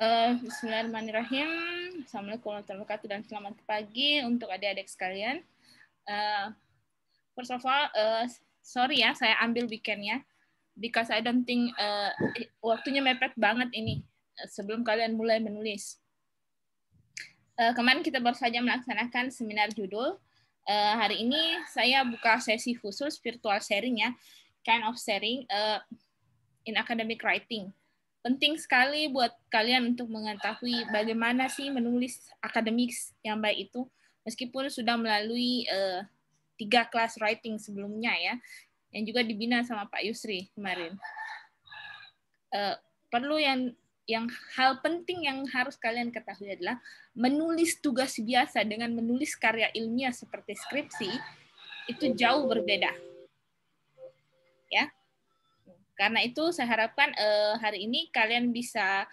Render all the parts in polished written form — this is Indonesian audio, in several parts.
Bismillahirrahmanirrahim. Assalamualaikum warahmatullahi wabarakatuh dan selamat pagi untuk adik-adik sekalian. First of all, sorry ya, saya ambil weekendnya, because I don't think waktunya mepet banget ini sebelum kalian mulai menulis. Kemarin kita baru saja melaksanakan seminar judul. Hari ini saya buka sesi khusus virtual sharing ya, kind of sharing in academic writing. Penting sekali buat kalian untuk mengetahui bagaimana sih menulis akademik yang baik itu, meskipun sudah melalui 3 kelas writing sebelumnya ya, yang juga dibina sama Pak Yusri kemarin. Perlu yang hal penting yang harus kalian ketahui adalah menulis tugas biasa dengan menulis karya ilmiah seperti skripsi itu jauh berbeda. Ya. Karena itu saya harapkan hari ini kalian bisa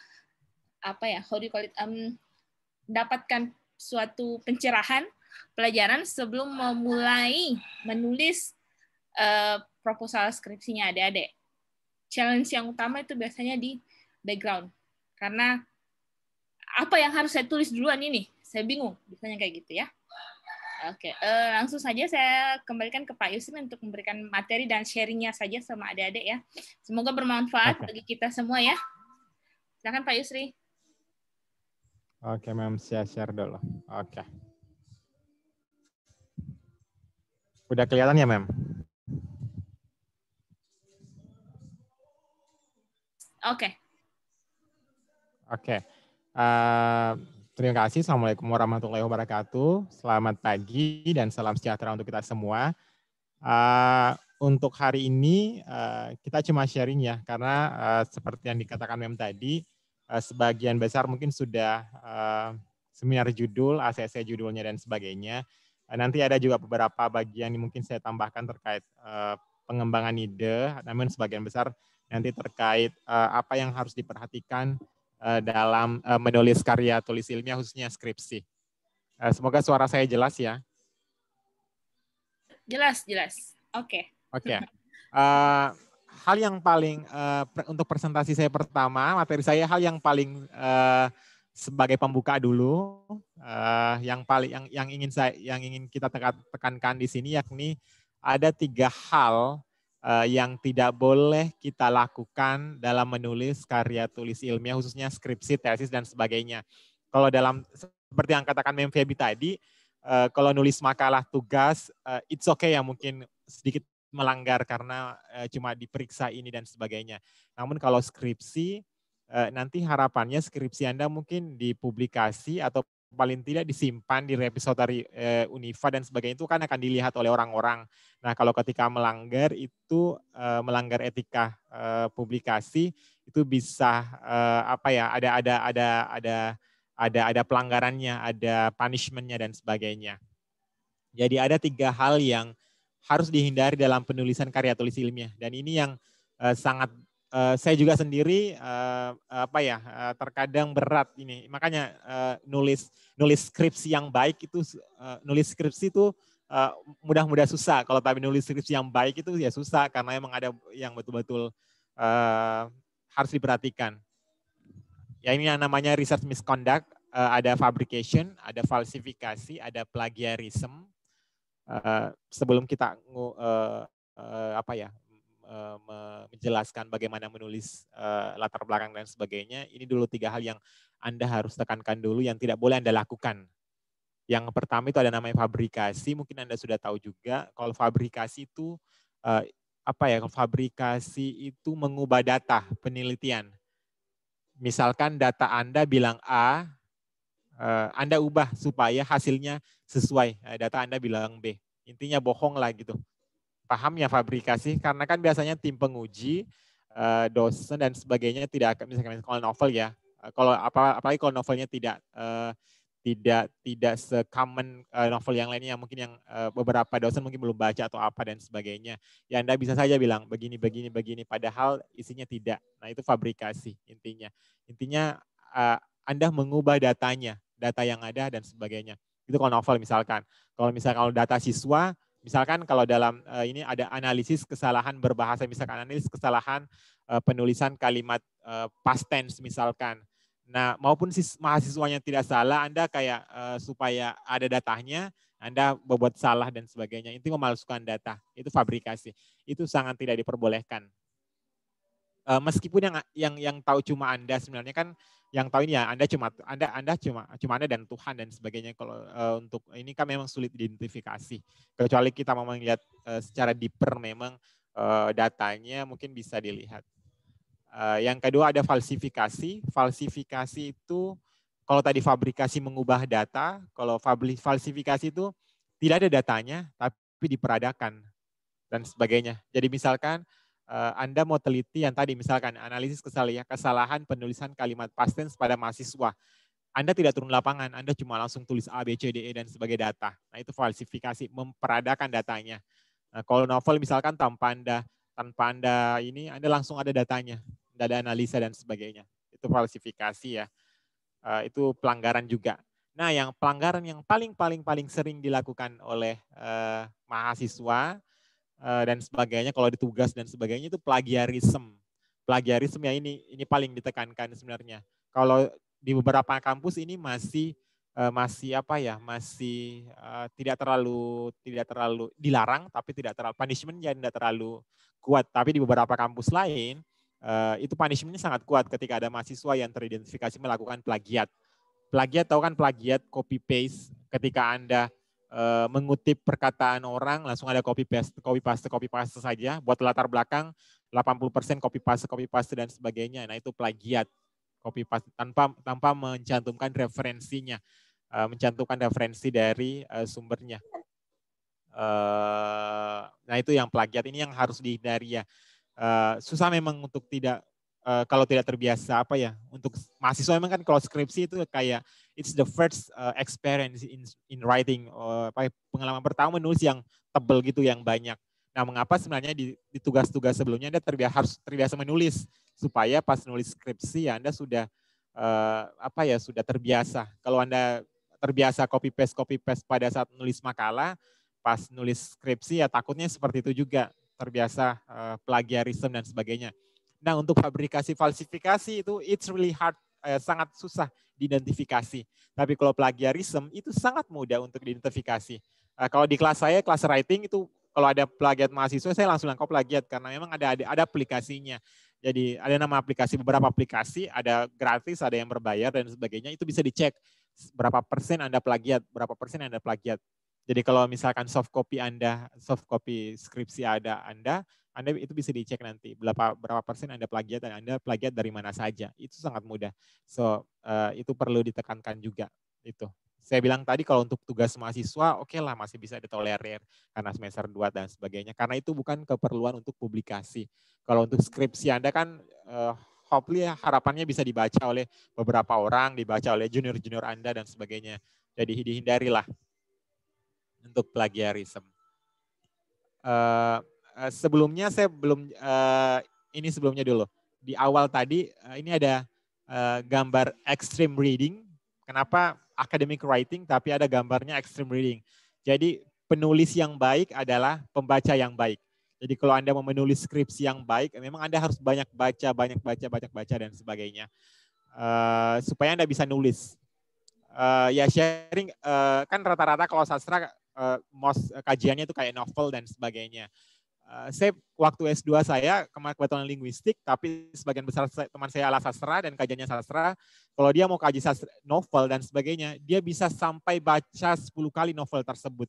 dapatkan suatu pencerahan pelajaran sebelum memulai menulis proposal skripsinya adik-adik. Challenge yang utama itu biasanya di background. Karena apa yang harus saya tulis duluan ini? Saya bingung, biasanya kayak gitu ya. Oke, langsung saja saya kembalikan ke Pak Yusri untuk memberikan materi dan sharingnya saja sama adik-adik ya. Semoga bermanfaat bagi kita semua ya. Silakan Pak Yusri. Oke, Ma'am, saya share dulu. Oke. Udah kelihatan ya, Ma'am? Oke. Oke. Terima kasih. Assalamualaikum warahmatullahi wabarakatuh. Selamat pagi dan salam sejahtera untuk kita semua. Untuk hari ini kita cuma sharing ya, karena seperti yang dikatakan Mem tadi, sebagian besar mungkin sudah seminar judul, ACC judulnya dan sebagainya. Nanti ada juga beberapa bagian yang mungkin saya tambahkan terkait pengembangan ide, namun sebagian besar nanti terkait apa yang harus diperhatikan dalam menulis karya tulis ilmiah khususnya skripsi. Semoga suara saya jelas ya. Jelas. Oke. Oke. Hal yang paling untuk presentasi saya pertama, materi saya hal yang paling sebagai pembuka dulu, yang ingin kita tekankan di sini yakni ada 3 hal yang tidak boleh kita lakukan dalam menulis karya tulis ilmiah khususnya skripsi, tesis dan sebagainya. Kalau dalam seperti yang katakan Mem Febi tadi, kalau nulis makalah tugas it's okay ya, mungkin sedikit melanggar karena cuma diperiksa ini dan sebagainya. Namun kalau skripsi nanti harapannya skripsi Anda mungkin dipublikasi atau paling tidak disimpan di repository Univa dan sebagainya, itu kan akan dilihat oleh orang-orang. Nah, kalau ketika melanggar itu melanggar etika publikasi itu bisa ada pelanggarannya, ada punishment-nya dan sebagainya. Jadi ada 3 hal yang harus dihindari dalam penulisan karya tulis ilmiah, dan ini yang sangat saya juga sendiri terkadang berat ini. Makanya nulis skripsi yang baik itu nulis skripsi itu mudah-mudah susah. Kalau tapi nulis skripsi yang baik itu ya susah karena emang ada yang betul-betul harus diperhatikan. Ya, ini yang namanya research misconduct, ada fabrication, ada falsifikasi, ada plagiarism. Sebelum kita menjelaskan bagaimana menulis latar belakang dan sebagainya, ini dulu 3 hal yang Anda harus tekankan dulu yang tidak boleh Anda lakukan. Yang pertama itu ada namanya fabrikasi, mungkin Anda sudah tahu juga. Kalau fabrikasi itu fabrikasi itu mengubah data penelitian. Misalkan data Anda bilang A, Anda ubah supaya hasilnya sesuai. Data Anda bilang B. Intinya bohong lah gitu. Paham ya fabrikasi? Karena kan biasanya tim penguji, dosen dan sebagainya tidak akan, misalkan kalau novel ya, apalagi kalau novelnya tidak se-common novel yang lainnya, mungkin yang beberapa dosen mungkin belum baca atau apa dan sebagainya. Ya Anda bisa saja bilang begini, padahal isinya tidak. Nah itu fabrikasi intinya. Intinya Anda mengubah datanya, data yang ada dan sebagainya. Itu kalau novel misalkan. Kalau data siswa, misalkan kalau dalam ini ada analisis kesalahan berbahasa, misalkan analisis kesalahan penulisan kalimat past tense misalkan. Nah, maupun mahasiswanya tidak salah, Anda kayak supaya ada datanya, Anda membuat salah dan sebagainya. Itu memalsukan data, itu fabrikasi. Itu sangat tidak diperbolehkan. Meskipun yang tahu cuma Anda sebenarnya kan, yang tahu ini ya Anda cuma Anda dan Tuhan dan sebagainya. Kalau untuk ini kan memang sulit diidentifikasi. Kecuali kita mau melihat secara deeper memang datanya mungkin bisa dilihat. Yang kedua ada falsifikasi. Falsifikasi itu kalau tadi fabrikasi mengubah data, kalau falsifikasi itu tidak ada datanya tapi diperadakan dan sebagainya. Jadi misalkan Anda mau teliti yang tadi misalkan analisis kesalahan penulisan kalimat past tense pada mahasiswa. Anda tidak turun lapangan, Anda cuma langsung tulis A, B, C, D, E dan sebagai data. Nah itu falsifikasi, memperadakan datanya. Nah, kalau novel misalkan tanpa Anda ini, Anda langsung ada datanya, tidak ada analisa dan sebagainya. Itu falsifikasi ya. Itu pelanggaran juga. Nah, yang pelanggaran yang paling sering dilakukan oleh mahasiswa dan sebagainya, kalau di tugas dan sebagainya itu plagiarisme. Plagiarisme ya ini paling ditekankan sebenarnya. Kalau di beberapa kampus ini masih tidak terlalu dilarang, tapi tidak terlalu punishment ya tidak terlalu kuat. Tapi di beberapa kampus lain itu punishmentnya sangat kuat ketika ada mahasiswa yang teridentifikasi melakukan plagiat. Plagiat, tahu kan plagiat, copy paste. Ketika Anda mengutip perkataan orang, langsung ada copy paste saja. Buat latar belakang 80% copy paste dan sebagainya. Nah itu plagiat, copy paste tanpa mencantumkan referensinya, mencantumkan referensi dari sumbernya. Nah itu yang plagiat, ini yang harus dihindari ya. Susah memang untuk kalau tidak terbiasa untuk mahasiswa memang kan kalau skripsi itu kayak it's the first experience in writing, pengalaman pertama menulis yang tebal gitu, yang banyak. Nah, mengapa sebenarnya di tugas-tugas sebelumnya Anda harus terbiasa menulis supaya pas nulis skripsi ya Anda sudah sudah terbiasa. Kalau Anda terbiasa copy paste pada saat nulis makalah, pas nulis skripsi ya takutnya seperti itu juga, terbiasa plagiarisme dan sebagainya. Nah, untuk fabrikasi falsifikasi itu it's really hard, sangat susah diidentifikasi. Tapi kalau plagiarisme itu sangat mudah untuk diidentifikasi. Kalau di kelas saya, kelas writing itu kalau ada plagiat mahasiswa, saya langsung nangkap plagiat karena memang ada aplikasinya. Jadi ada nama aplikasi, beberapa aplikasi, ada gratis, ada yang berbayar dan sebagainya. Itu bisa dicek berapa persen Anda plagiat, berapa persen Anda plagiat. Jadi kalau misalkan soft copy skripsi Anda itu bisa dicek nanti berapa persen Anda plagiat dan Anda plagiat dari mana saja. Itu sangat mudah. So itu perlu ditekankan juga itu. Saya bilang tadi kalau untuk tugas mahasiswa oke lah masih bisa ditolerir karena semester 2 dan sebagainya. Karena itu bukan keperluan untuk publikasi. Kalau untuk skripsi Anda kan hopefully harapannya bisa dibaca oleh beberapa orang, dibaca oleh junior-junior Anda dan sebagainya. Jadi dihindarilah untuk plagiarisme. Sebelumnya saya belum, ini sebelumnya dulu. Di awal tadi ini ada gambar extreme reading. Kenapa academic writing tapi ada gambarnya extreme reading. Jadi penulis yang baik adalah pembaca yang baik. Jadi kalau Anda mau menulis skripsi yang baik, memang Anda harus banyak baca dan sebagainya. Supaya Anda bisa nulis. Ya sharing, kan rata-rata kalau sastra kajiannya itu kayak novel dan sebagainya. Saya waktu S2 saya kebetulan linguistik, tapi sebagian besar teman saya ala sastra dan kajiannya sastra. Kalau dia mau kaji sastra, novel dan sebagainya, dia bisa sampai baca 10 kali novel tersebut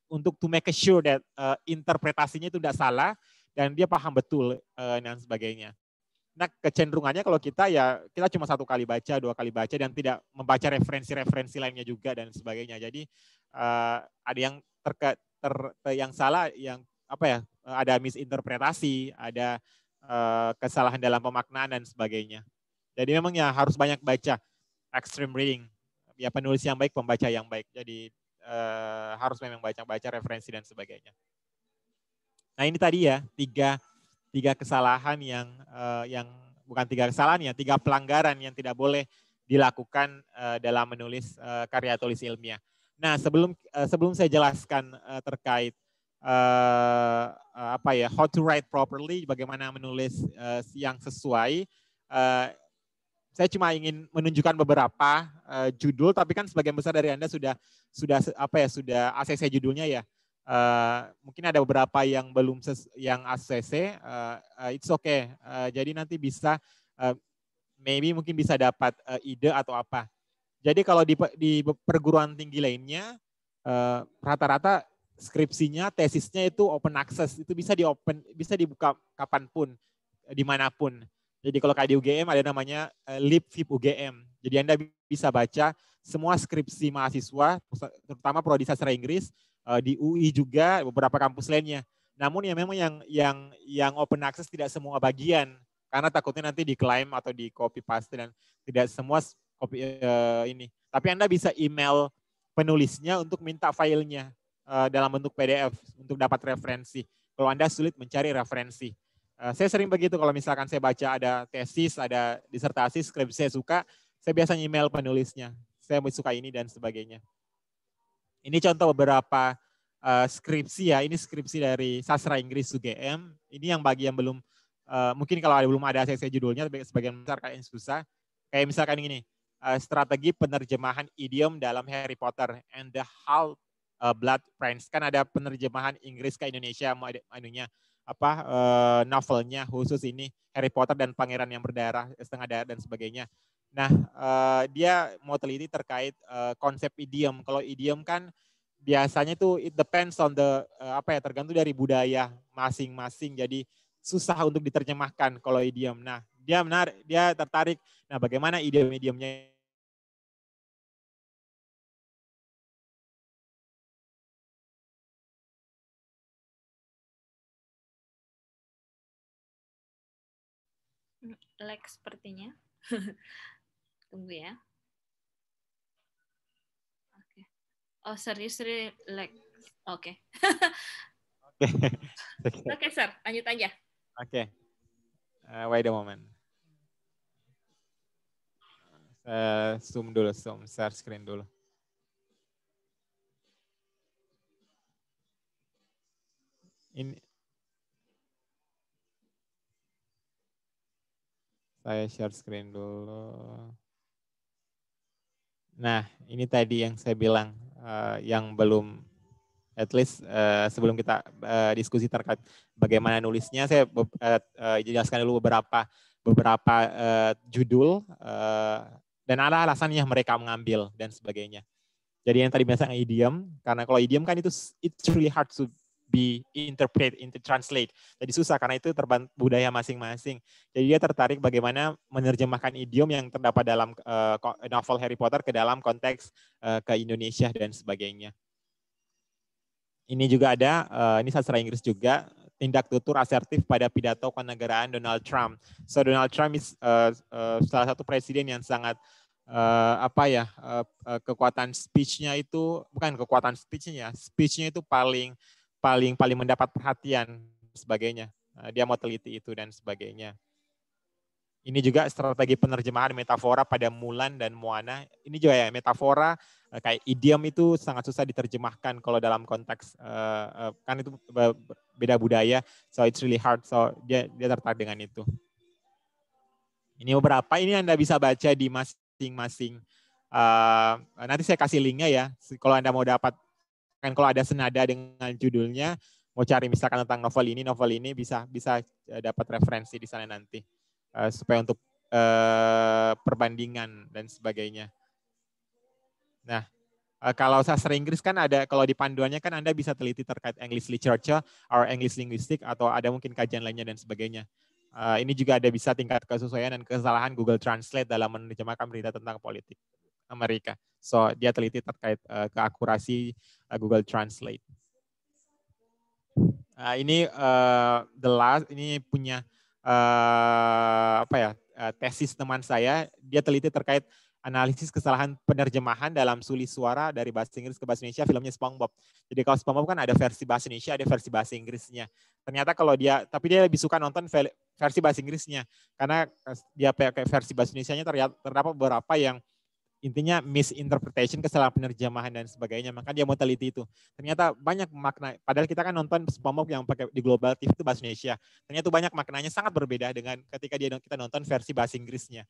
untuk to make sure that interpretasinya itu tidak salah dan dia paham betul dan sebagainya. Nah, kecenderungannya kalau kita cuma 1 kali baca, 2 kali baca dan tidak membaca referensi lainnya juga dan sebagainya. Jadi ada yang yang salah, yang ada misinterpretasi, ada kesalahan dalam pemaknaan dan sebagainya. Jadi memang ya harus banyak baca, extreme reading. Ya penulis yang baik, pembaca yang baik. Jadi harus memang baca referensi dan sebagainya. Nah, ini tadi ya tiga kesalahan yang bukan 3 kesalahan ya, 3 pelanggaran yang tidak boleh dilakukan dalam menulis karya tulis ilmiah. Nah, sebelum saya jelaskan terkait how to write properly, bagaimana menulis yang sesuai, saya cuma ingin menunjukkan beberapa judul, tapi kan sebagian besar dari Anda sudah ACC judulnya ya. Mungkin ada beberapa yang belum yang ACC, it's okay. Jadi nanti bisa maybe mungkin bisa dapat ide atau apa. Jadi kalau di perguruan tinggi lainnya rata-rata skripsinya, tesisnya itu open access, itu bisa dibuka kapanpun, dimanapun. Jadi kalau kayak di UGM ada namanya LibVip UGM. Jadi Anda bisa baca semua skripsi mahasiswa, terutama prodi sastra Inggris, di UI juga, beberapa kampus lainnya. Namun ya memang yang open access tidak semua bagian, karena takutnya nanti diklaim atau di copy paste dan tidak semua copy ini. Tapi Anda bisa email penulisnya untuk minta filenya dalam bentuk PDF untuk dapat referensi. Kalau Anda sulit mencari referensi. Saya sering begitu kalau misalkan saya baca ada tesis, ada disertasi, skripsi saya suka, saya biasanya email penulisnya. Saya suka ini dan sebagainya. Ini contoh beberapa skripsi ya. Ini skripsi dari Sastra Inggris UGM. Ini yang bagi yang belum, mungkin kalau belum ada ACC judulnya, sebagian besar kayaknya susah. Kayak misalkan ini, strategi penerjemahan idiom dalam Harry Potter and the Half-Blood Prince. Kan ada penerjemahan Inggris ke Indonesia, novelnya khusus ini Harry Potter dan Pangeran yang berdarah, setengah darah dan sebagainya. Nah, dia mau teliti terkait konsep idiom. Kalau idiom kan biasanya itu it depends on the tergantung dari budaya masing-masing. Jadi susah untuk diterjemahkan kalau idiom. Nah, dia tertarik. Nah, bagaimana idiom-idiomnya lag sepertinya. Tunggu ya. Oke. Oh, serius lag. Oke. Oke, Sir. Lanjut aja. Oke. Wait a moment. Zoom dulu, share screen dulu. Ini saya share screen dulu. Nah, ini tadi yang saya bilang yang belum, at least sebelum kita diskusi terkait bagaimana nulisnya, saya jelaskan dulu beberapa judul dan ada alasannya mereka mengambil dan sebagainya. Jadi yang tadi biasanya idiom, karena kalau idiom kan itu it's really hard to be interpret, translate. Jadi susah karena itu budaya masing-masing. Jadi dia tertarik bagaimana menerjemahkan idiom yang terdapat dalam novel Harry Potter ke dalam konteks ke Indonesia dan sebagainya. Ini juga ada, ini sastra Inggris juga, tindak tutur asertif pada pidato kenegaraan Donald Trump. So Donald Trump salah satu presiden yang sangat kekuatan speech-nya itu, bukan kekuatan speech-nya, speech-nya itu paling mendapat perhatian sebagainya. Dia mau teliti itu dan sebagainya. Ini juga strategi penerjemahan metafora pada Mulan dan Moana. Ini juga ya metafora kayak idiom itu sangat susah diterjemahkan kalau dalam konteks kan itu beda budaya, so it's really hard. So dia tertarik dengan itu. Ini beberapa, ini Anda bisa baca di masing-masing. Nanti saya kasih linknya ya. Kalau Anda mau dapat, kan kalau ada senada dengan judulnya, mau cari misalkan tentang novel ini bisa dapat referensi di sana nanti supaya untuk perbandingan dan sebagainya. Nah, kalau sastra Inggris kan ada, kalau di panduannya kan Anda bisa teliti terkait English literature or English linguistic atau ada mungkin kajian lainnya dan sebagainya. Ini juga ada bisa tingkat kesesuaian dan kesalahan Google Translate dalam menerjemahkan berita tentang politik Amerika. So dia teliti terkait keakurasi Google Translate. Ini the last, ini punya tesis teman saya. Dia teliti terkait analisis kesalahan penerjemahan dalam sulis suara dari bahasa Inggris ke bahasa Indonesia filmnya SpongeBob. Jadi kalau SpongeBob kan ada versi bahasa Indonesia, ada versi bahasa Inggrisnya. Ternyata kalau tapi dia lebih suka nonton versi bahasa Inggrisnya karena dia pakai versi bahasa Indonesianya terdapat beberapa yang intinya misinterpretation, kesalahan penerjemahan dan sebagainya. Maka dia mau teliti itu. Ternyata banyak makna, padahal kita kan nonton SpongeBob yang pakai di Global TV itu bahasa Indonesia. Ternyata itu banyak maknanya sangat berbeda dengan ketika kita nonton versi bahasa Inggrisnya.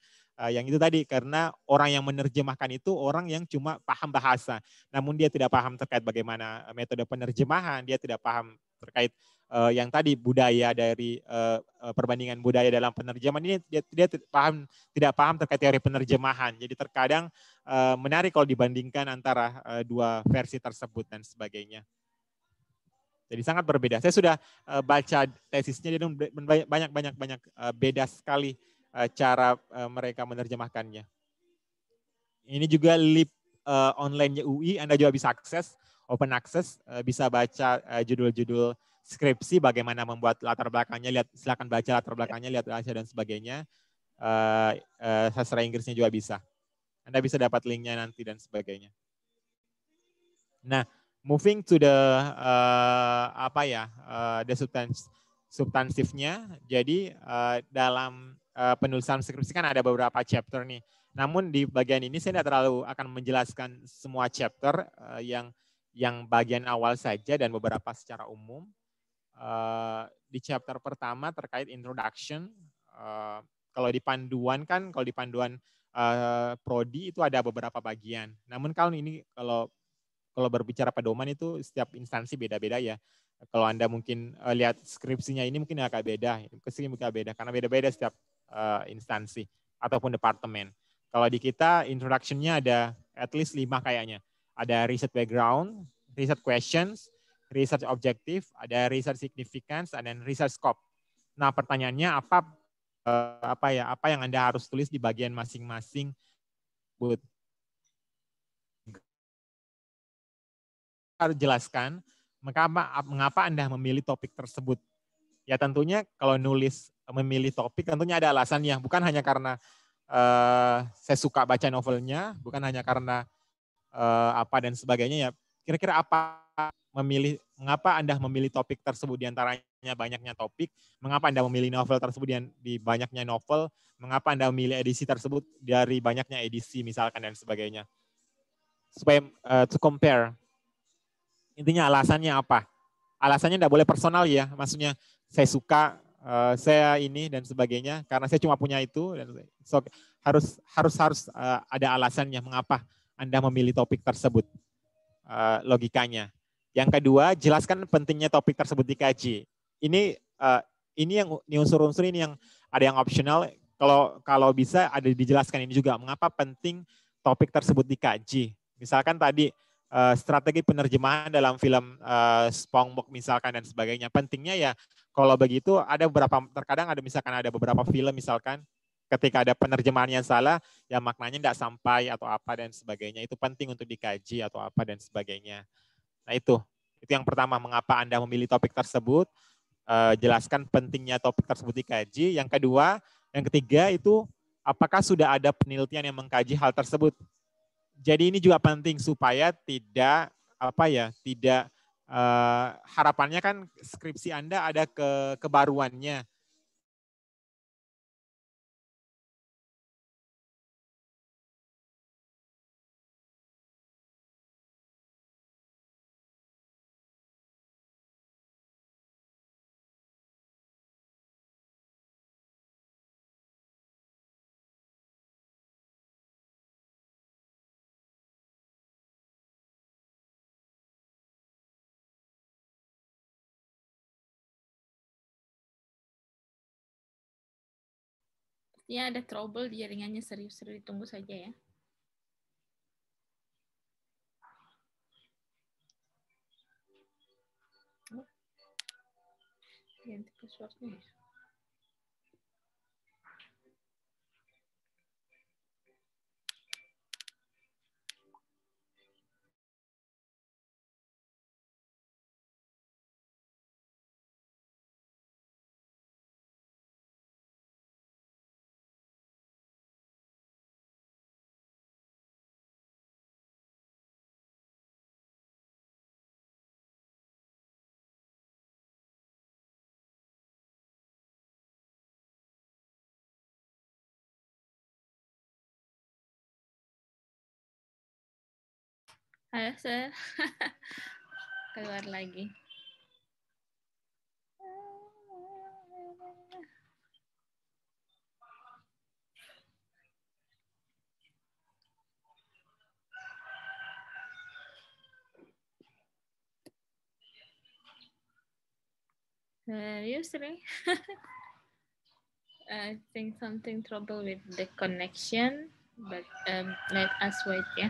Yang itu tadi, karena orang yang menerjemahkan itu orang yang cuma paham bahasa. Namun dia tidak paham terkait bagaimana metode penerjemahan, dia tidak paham terkait yang tadi budaya dari perbandingan budaya dalam penerjemahan ini dia tidak paham terkait teori penerjemahan. Jadi terkadang menarik kalau dibandingkan antara dua versi tersebut dan sebagainya. Jadi sangat berbeda. Saya sudah baca tesisnya, dia banyak beda sekali cara mereka menerjemahkannya. Ini juga lib online-nya UI, Anda juga bisa akses, open access, bisa baca judul-judul skripsi, bagaimana membuat latar belakangnya, silakan baca latar belakangnya, lihat bahasa dan sebagainya. Sastra Inggrisnya juga bisa. Anda bisa dapat linknya nanti dan sebagainya. Nah, moving to the the substansifnya. Jadi dalam penulisan skripsi kan ada beberapa chapter nih. Namun di bagian ini saya tidak terlalu akan menjelaskan semua chapter, yang bagian awal saja dan beberapa secara umum. Di chapter pertama terkait introduction, kalau di panduan prodi itu ada beberapa bagian. Namun kalau berbicara pedoman itu setiap instansi beda-beda ya. Kalau Anda mungkin lihat skripsinya ini mungkin agak beda, kesini mungkin beda karena beda-beda setiap instansi ataupun departemen. Kalau di kita introduction-nya ada at least 5 kayaknya. Ada research background, research questions, research objective, ada research significance, dan research scope. Nah, pertanyaannya apa yang Anda harus tulis di bagian masing-masing. Harus jelaskan mengapa Anda memilih topik tersebut. Ya tentunya kalau memilih topik tentunya ada alasannya, bukan hanya karena saya suka baca novelnya, bukan hanya karena apa dan sebagainya ya. Kira-kira mengapa Anda memilih topik tersebut di antaranya banyaknya topik, mengapa Anda memilih novel tersebut di banyaknya novel, mengapa Anda memilih edisi tersebut dari banyaknya edisi misalkan dan sebagainya. Supaya to compare. Intinya alasannya apa? Alasannya tidak boleh personal ya, maksudnya saya suka, saya ini dan sebagainya karena saya cuma punya itu dan harus ada alasannya mengapa Anda memilih topik tersebut, logikanya. Yang kedua, jelaskan pentingnya topik tersebut dikaji. Ini yang unsur-unsur ini yang ada yang optional. Kalau bisa ada dijelaskan ini juga mengapa penting topik tersebut dikaji. Misalkan tadi strategi penerjemahan dalam film SpongeBob misalkan dan sebagainya. Pentingnya ya kalau begitu terkadang misalkan ada beberapa film misalkan ketika ada penerjemahan yang salah ya maknanya tidak sampai atau apa dan sebagainya. Itu penting untuk dikaji atau apa dan sebagainya. Nah itu yang pertama mengapa Anda memilih topik tersebut, jelaskan pentingnya topik tersebut dikaji. Yang kedua, yang ketiga itu apakah sudah ada penelitian yang mengkaji hal tersebut. Jadi ini juga penting supaya tidak harapannya kan skripsi Anda ada kebaruannya. Ya, ada trouble di jaringannya, serius ditunggu saja ya. Ganti passwordnya. Ayo, saya keluar lagi. Seriously, I think something trouble with the connection, but let us wait, ya.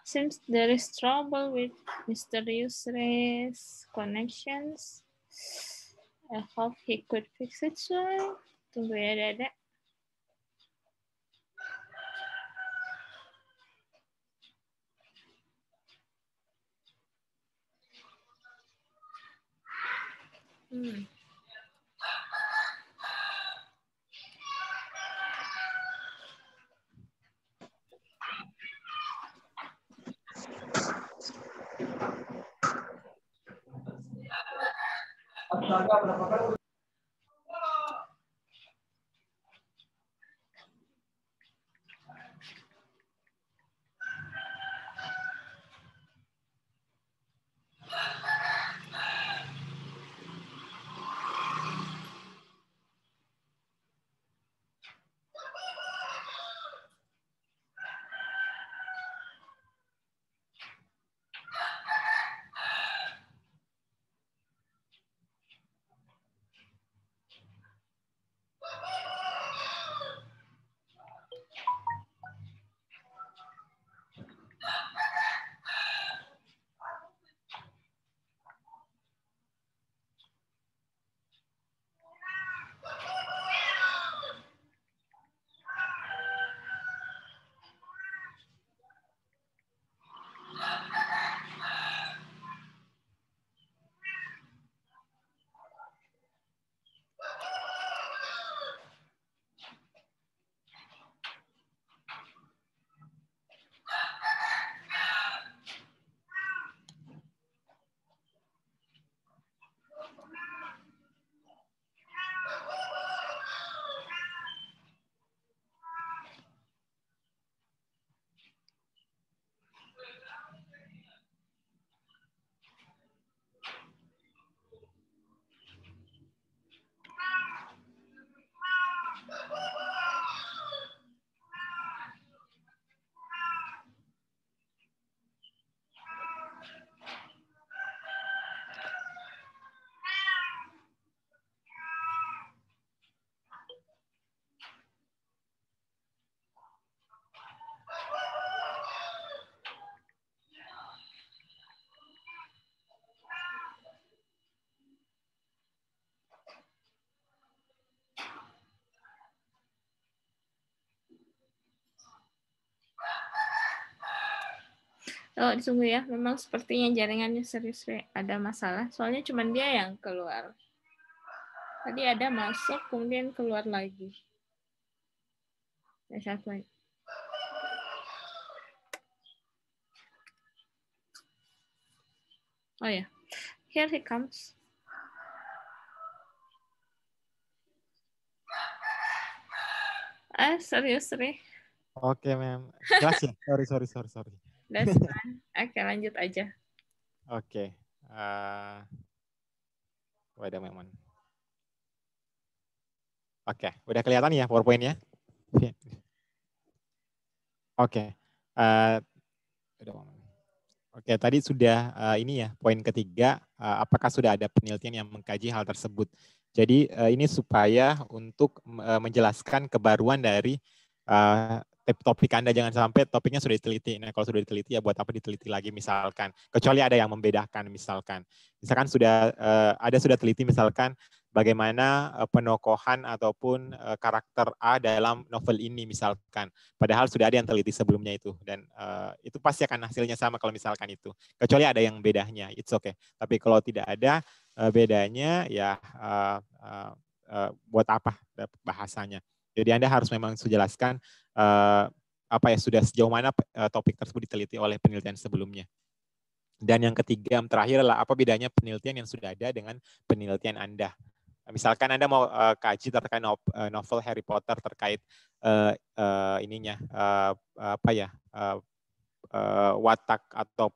Seems there is trouble with Mysterious Race connections. I hope he could fix it soon. Tunggu ya, Dada. Oh, ditunggu ya. Memang sepertinya jaringannya serius ada masalah. Soalnya cuma dia yang keluar. Tadi ada masuk, kemudian keluar lagi. Ya, satu lagi. Oh ya, here he comes. Serius. Oke, ma'am. Jelas ya? Sorry. That's fine. Oke, lanjut aja. Oke. Wait a moment. Oke, udah kelihatan ya PowerPoint-nya? Oke. Oke, tadi sudah ini ya, poin ketiga, apakah sudah ada penelitian yang mengkaji hal tersebut. Jadi ini supaya untuk menjelaskan kebaruan dari topik Anda, jangan sampai topiknya sudah diteliti. Nah, kalau sudah diteliti ya buat apa diteliti lagi misalkan. Kecuali ada yang membedakan misalkan. Misalkan sudah ada teliti misalkan bagaimana penokohan ataupun karakter A dalam novel ini misalkan. Padahal sudah ada yang teliti sebelumnya itu, dan itu pasti akan hasilnya sama kalau misalkan itu. Kecuali ada yang bedanya, it's okay. Tapi kalau tidak ada bedanya, ya buat apa bahasanya. Jadi Anda harus memang jelaskan apa ya, sudah sejauh mana topik tersebut diteliti oleh penelitian sebelumnya. Dan yang ketiga, yang terakhir adalah apa bedanya penelitian yang sudah ada dengan penelitian Anda. Misalkan Anda mau kaji terkait novel Harry Potter terkait ininya apa ya, watak atau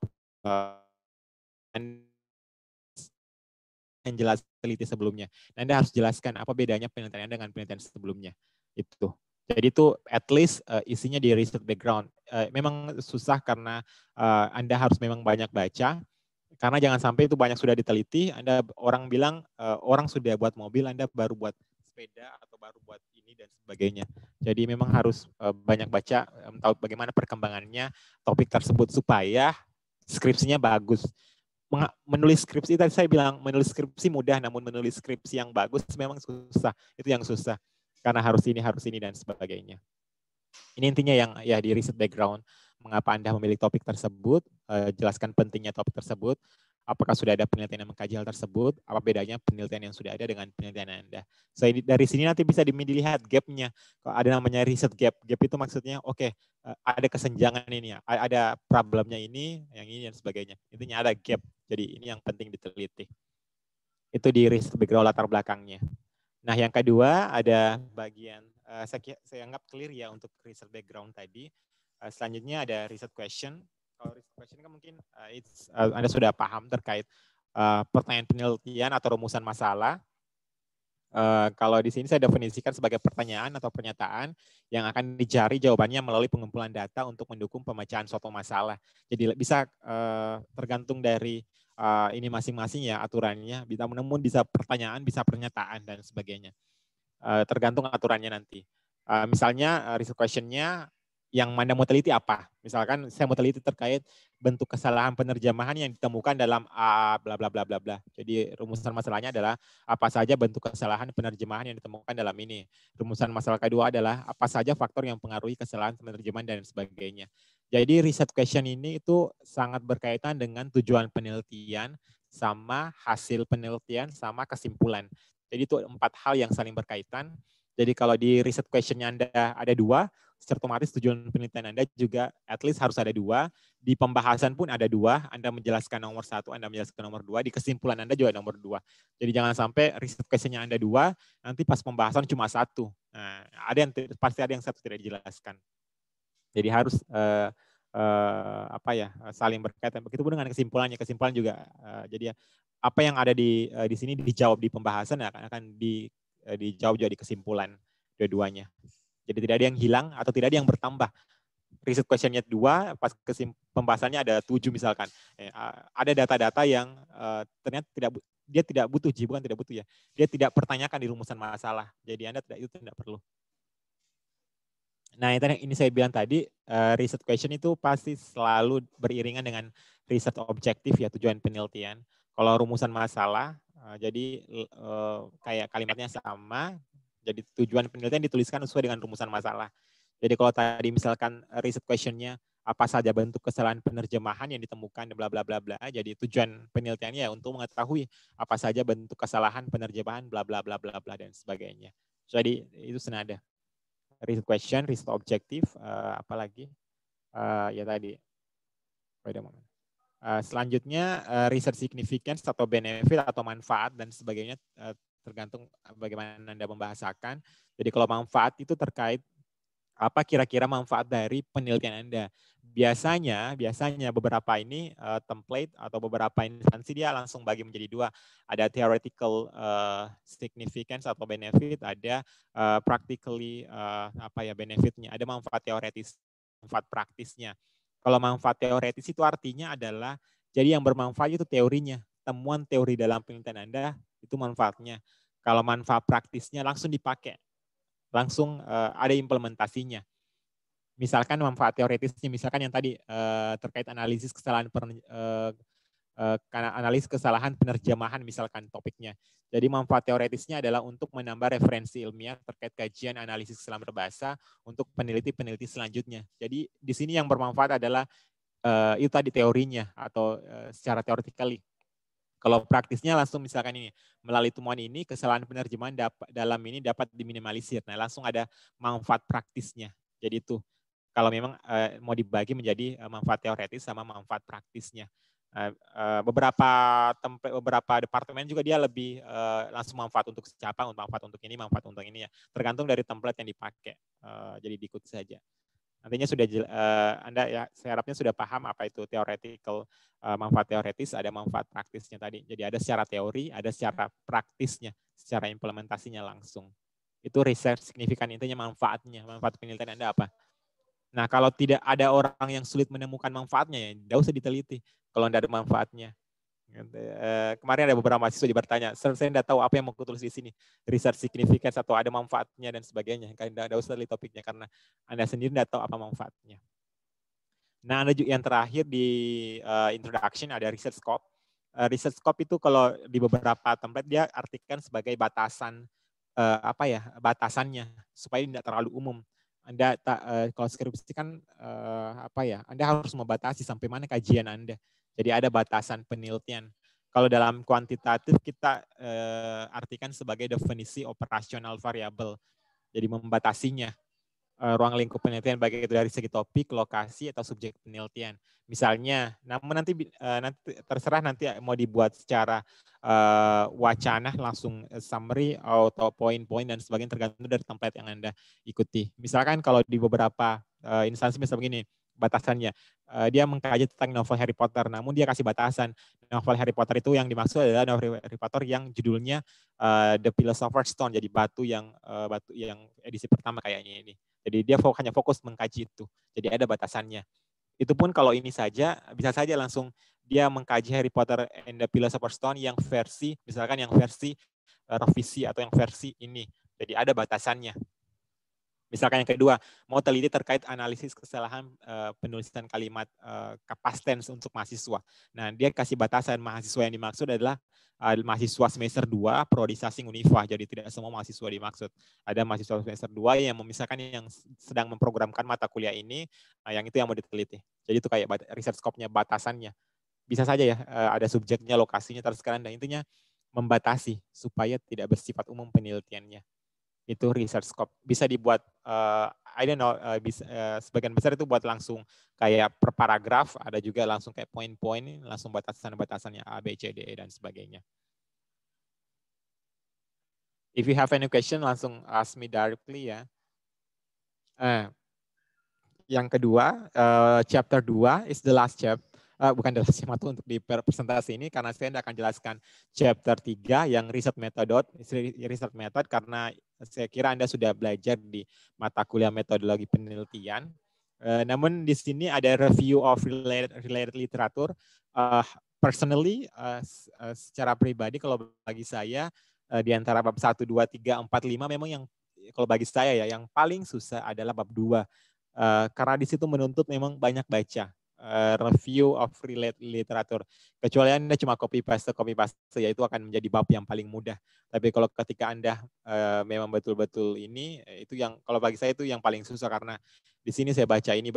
yang jelas teliti sebelumnya. Anda harus jelaskan apa bedanya penelitian Anda dengan penelitian sebelumnya. Itu. Jadi itu at least isinya di research background. Memang susah karena Anda harus memang banyak baca. Karena jangan sampai itu banyak sudah diteliti, orang bilang orang sudah buat mobil, Anda baru buat sepeda atau baru buat ini dan sebagainya. Jadi memang harus banyak baca, tahu bagaimana perkembangannya topik tersebut supaya skripsinya bagus. Menulis skripsi, tadi saya bilang menulis skripsi mudah, namun menulis skripsi yang bagus memang susah. Itu yang susah karena harus ini dan sebagainya. Ini intinya yang ya di riset background. Mengapa Anda memilih topik tersebut, jelaskan pentingnya topik tersebut, apakah sudah ada penelitian yang mengkaji hal tersebut, apa bedanya penelitian yang sudah ada dengan penelitian Anda. So, dari sini nanti bisa dilihat gap-nya. Kalau ada namanya riset gap, gap itu maksudnya oke, ada kesenjangan ini ya, ada problemnya ini, yang ini dan sebagainya. Intinya ada gap, jadi ini yang penting diteliti. Itu di riset background latar belakangnya. Nah, yang kedua ada bagian saya anggap clear ya untuk research background tadi. Selanjutnya ada research question. Kalau research question kan mungkin Anda sudah paham terkait pertanyaan penelitian atau rumusan masalah. Kalau di sini saya definisikan sebagai pertanyaan atau pernyataan yang akan dicari jawabannya melalui pengumpulan data untuk mendukung pemecahan suatu masalah. Jadi bisa tergantung dari ini masing-masing ya aturannya. Namun bisa pertanyaan, bisa pernyataan dan sebagainya. Tergantung aturannya nanti. Misalnya research question-nya yang Anda mau teliti apa? Misalkan saya mau teliti terkait bentuk kesalahan penerjemahan yang ditemukan dalam A bla bla bla bla bla. Jadi rumusan masalahnya adalah apa saja bentuk kesalahan penerjemahan yang ditemukan dalam ini. Rumusan masalah kedua adalah apa saja faktor yang mempengaruhi kesalahan penerjemahan dan sebagainya. Jadi riset question ini itu sangat berkaitan dengan tujuan penelitian sama hasil penelitian sama kesimpulan. Jadi itu 4 hal yang saling berkaitan. Jadi kalau di riset question-nya Anda ada 2, secara otomatis tujuan penelitian Anda juga at least harus ada 2. Di pembahasan pun ada 2, Anda menjelaskan nomor 1, Anda menjelaskan nomor 2, di kesimpulan Anda juga nomor 2. Jadi jangan sampai riset question-nya Anda 2, nanti pas pembahasan cuma 1. Nah, pasti ada yang 1 tidak dijelaskan. Jadi harus saling berkaitan. Begitupun dengan kesimpulannya. Kesimpulan juga jadi apa yang ada di sini dijawab di pembahasan akan dijawab juga di kesimpulan dua-duanya. Jadi tidak ada yang hilang atau tidak ada yang bertambah. Riset questionnya 2, pas pembahasannya ada 7 misalkan. Ada data-data yang ternyata dia tidak butuh, bukan tidak butuh ya. Dia tidak pertanyakan di rumusan masalah. Jadi Anda itu tidak perlu. Nah, ini saya bilang tadi, research question itu pasti selalu beriringan dengan riset objektif ya, tujuan penelitian. Kalau rumusan masalah, jadi kayak kalimatnya sama, jadi tujuan penelitian dituliskan sesuai dengan rumusan masalah. Jadi kalau tadi misalkan research question-nya apa saja bentuk kesalahan penerjemahan yang ditemukan, bla bla bla bla. Jadi tujuan penelitiannya untuk mengetahui apa saja bentuk kesalahan penerjemahan, bla bla bla bla bla dan sebagainya. Jadi itu senada. Riset question, riset objektif, apalagi ya tadi. Selanjutnya research significance atau benefit atau manfaat dan sebagainya tergantung bagaimana Anda membahasakan. Jadi kalau manfaat itu terkait apa kira-kira manfaat dari penelitian Anda. Biasanya beberapa ini template atau beberapa instansi dia langsung bagi menjadi 2. Ada theoretical significance atau benefit, ada practically benefitnya. Ada manfaat teoretis, manfaat praktisnya. Kalau manfaat teoretis itu artinya adalah jadi yang bermanfaat itu teorinya. Temuan teori dalam penelitian Anda itu manfaatnya. Kalau manfaat praktisnya langsung dipakai. Langsung ada implementasinya. Misalkan manfaat teoretisnya, misalkan yang tadi terkait analisis kesalahan karena analisis kesalahan penerjemahan misalkan topiknya. Jadi manfaat teoretisnya adalah untuk menambah referensi ilmiah terkait kajian analisis kesalahan berbahasa untuk peneliti-peneliti selanjutnya. Jadi di sini yang bermanfaat adalah itu tadi teorinya atau secara teoretically. Kalau praktisnya langsung misalkan ini, melalui temuan ini kesalahan penerjemahan dalam ini dapat diminimalisir. Nah, langsung ada manfaat praktisnya. Jadi itu kalau memang mau dibagi menjadi manfaat teoretis sama manfaat praktisnya. Beberapa departemen juga dia lebih langsung manfaat untuk siapa, manfaat untuk ini, manfaat untuk ini ya. Tergantung dari template yang dipakai. Jadi diikuti saja. Nantinya sudah Anda ya, saya harapnya sudah paham apa itu theoretical, manfaat teoretis, ada manfaat praktisnya tadi. Jadi ada secara teori, ada secara praktisnya, secara implementasinya langsung. Itu research signifikan, intinya manfaatnya, manfaat penelitian Anda apa. Nah, kalau tidak ada orang yang sulit menemukan manfaatnya, ya tidak usah diteliti kalau tidak ada manfaatnya. Kemarin ada beberapa mahasiswa bertanya, saya tidak tahu apa yang mau tulis di sini, research significance atau ada manfaatnya dan sebagainya. Tidak usah lihat topiknya karena Anda sendiri tidak tahu apa manfaatnya. Nah, ada juga yang terakhir di introduction ada research scope. Research scope itu kalau di beberapa template dia artikan sebagai batasan batasannya supaya tidak terlalu umum. Anda kalau skripsi kan Anda harus membatasi sampai mana kajian Anda. Jadi ada batasan penelitian. Kalau dalam kuantitatif kita artikan sebagai definisi operasional variabel. Jadi membatasinya ruang lingkup penelitian baik itu dari segi topik, lokasi atau subjek penelitian. Misalnya, namun nanti terserah nanti mau dibuat secara wacana langsung summary atau poin-poin dan sebagainya tergantung dari template yang Anda ikuti. Misalkan kalau di beberapa instansi misalnya begini, batasannya dia mengkaji tentang novel Harry Potter, namun dia kasih batasan novel Harry Potter itu yang dimaksud adalah novel Harry Potter yang judulnya The Philosopher's Stone, jadi batu yang edisi pertama kayaknya ini. Jadi dia hanya fokus mengkaji itu. Jadi ada batasannya. Itu pun kalau ini saja, bisa saja langsung dia mengkaji Harry Potter and the Philosopher's Stone yang versi, misalkan yang versi revisi atau yang versi ini. Jadi ada batasannya. Misalkan yang kedua, mau teliti terkait analisis kesalahan penulisan kalimat past tense untuk mahasiswa. Nah, dia kasih batasan mahasiswa yang dimaksud adalah mahasiswa semester 2 prodi Sasing Unifah. Jadi tidak semua mahasiswa dimaksud. Ada mahasiswa semester 2 yang misalkan yang sedang memprogramkan mata kuliah ini, yang itu yang mau diteliti. Jadi itu kayak research scope-nya, batasannya. Bisa saja ya, ada subjeknya, lokasinya, tersekarang, dan intinya membatasi supaya tidak bersifat umum penelitiannya. Itu research scope. Bisa dibuat, I don't know, sebagian besar itu buat langsung kayak per paragraf, ada juga langsung kayak poin-poin, langsung batasan-batasannya A, B, C, D, E, dan sebagainya. If you have any question, langsung ask me directly ya. Yang kedua, chapter 2 is the last chapter. Bukan the last chapter untuk di presentasi ini, karena saya akan jelaskan chapter 3 yang research method, karena saya kira Anda sudah belajar di mata kuliah metodologi penelitian. Namun di sini ada review of related literature. Personally, secara pribadi kalau bagi saya, di antara bab 1, 2, 3, 4, 5 memang yang kalau bagi saya ya yang paling susah adalah bab 2. Karena di situ menuntut memang banyak baca. Review of related literature. Kecuali Anda cuma copy paste, ya itu akan menjadi bab yang paling mudah. Tapi kalau ketika Anda memang betul-betul ini, itu yang kalau bagi saya itu yang paling susah karena di sini saya baca ini,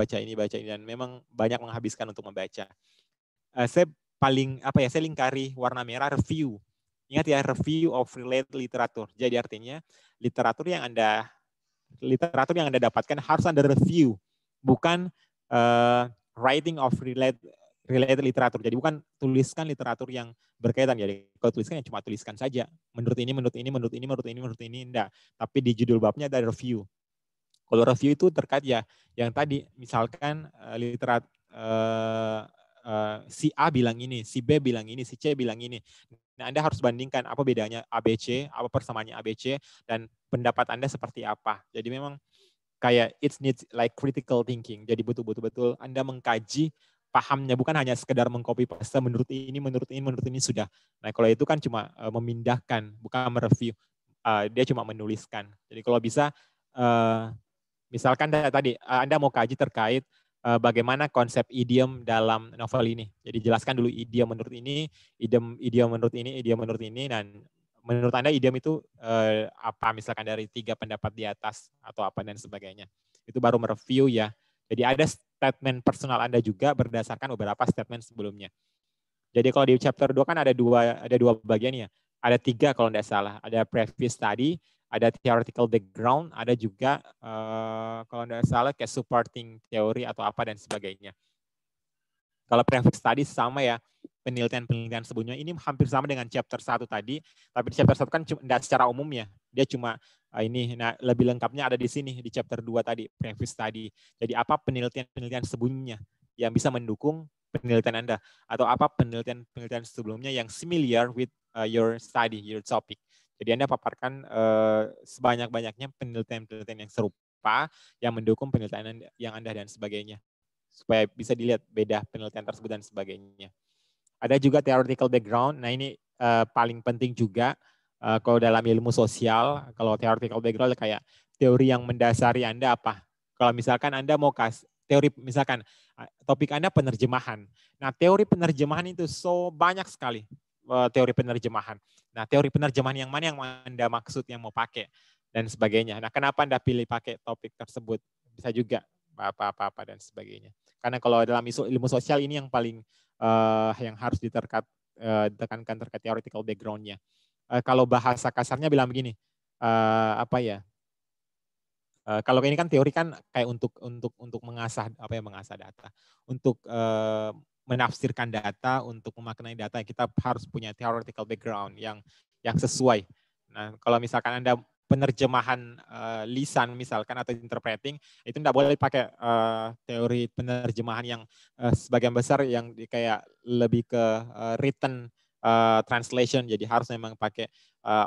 dan memang banyak menghabiskan untuk membaca. Saya saya lingkari warna merah review. Ingat ya, review of related literature. Jadi artinya literatur yang Anda dapatkan harus Anda review, bukan writing of related literatur. Jadi bukan tuliskan literatur yang berkaitan. Jadi kalau tuliskan ya cuma tuliskan saja. Menurut ini, enggak. Tapi di judul babnya ada review. Kalau review itu terkait ya yang tadi, misalkan si A bilang ini, si B bilang ini, si C bilang ini. Nah, Anda harus bandingkan apa bedanya ABC, apa persamaannya ABC, dan pendapat Anda seperti apa. Jadi memang kayak it needs like critical thinking. Jadi betul-betul Anda mengkaji pahamnya, bukan hanya sekedar mengcopy paste menurut ini sudah. Nah, kalau itu kan cuma memindahkan, bukan mereview. Dia cuma menuliskan. Jadi kalau bisa misalkan tadi Anda mau kaji terkait bagaimana konsep idiom dalam novel ini. Jadi jelaskan dulu idiom menurut ini, idiom menurut ini, idiom menurut ini, dan menurut Anda idiom itu apa, misalkan dari 3 pendapat di atas atau apa dan sebagainya. Itu baru mereview ya. Jadi ada statement personal Anda juga berdasarkan beberapa statement sebelumnya. Jadi kalau di chapter 2 kan ada dua bagian ya. Ada 3 kalau tidak salah. Ada previous study, ada theoretical background, ada juga kalau tidak salah kayak supporting teori atau apa dan sebagainya. Kalau previous study sama ya, penelitian-penelitian sebelumnya ini hampir sama dengan chapter 1 tadi, tapi di chapter 1 kan tidak secara umum ya. Dia cuma ini, nah lebih lengkapnya ada di sini di chapter 2 tadi, previous study. Jadi apa penelitian-penelitian sebelumnya yang bisa mendukung penelitian Anda, atau apa penelitian-penelitian sebelumnya yang familiar with your study, your topic. Jadi Anda paparkan sebanyak-banyaknya penelitian-penelitian yang serupa yang mendukung penelitian yang Anda dan sebagainya, supaya bisa dilihat beda penelitian tersebut dan sebagainya. Ada juga theoretical background. Nah ini paling penting juga kalau dalam ilmu sosial. Kalau theoretical background kayak teori yang mendasari Anda apa. Kalau misalkan Anda mau kasih teori, misalkan topik Anda penerjemahan. Nah teori penerjemahan itu banyak sekali teori penerjemahan. Nah teori penerjemahan yang mana yang Anda maksud yang mau pakai dan sebagainya. Nah kenapa Anda pilih pakai topik tersebut? Bisa juga apa-apa dan sebagainya. Karena kalau dalam ilmu sosial ini yang paling yang harus ditekankan terkait theoretical background-nya. Kalau bahasa kasarnya bilang begini, apa ya? Kalau ini kan teori kan kayak untuk mengasah mengasah data, untuk menafsirkan data, untuk memaknai data kita harus punya theoretical background yang sesuai. Nah, kalau misalkan Anda penerjemahan lisan misalkan atau interpreting, itu tidak boleh pakai teori penerjemahan yang sebagian besar yang kayak lebih ke written translation. Jadi harus memang pakai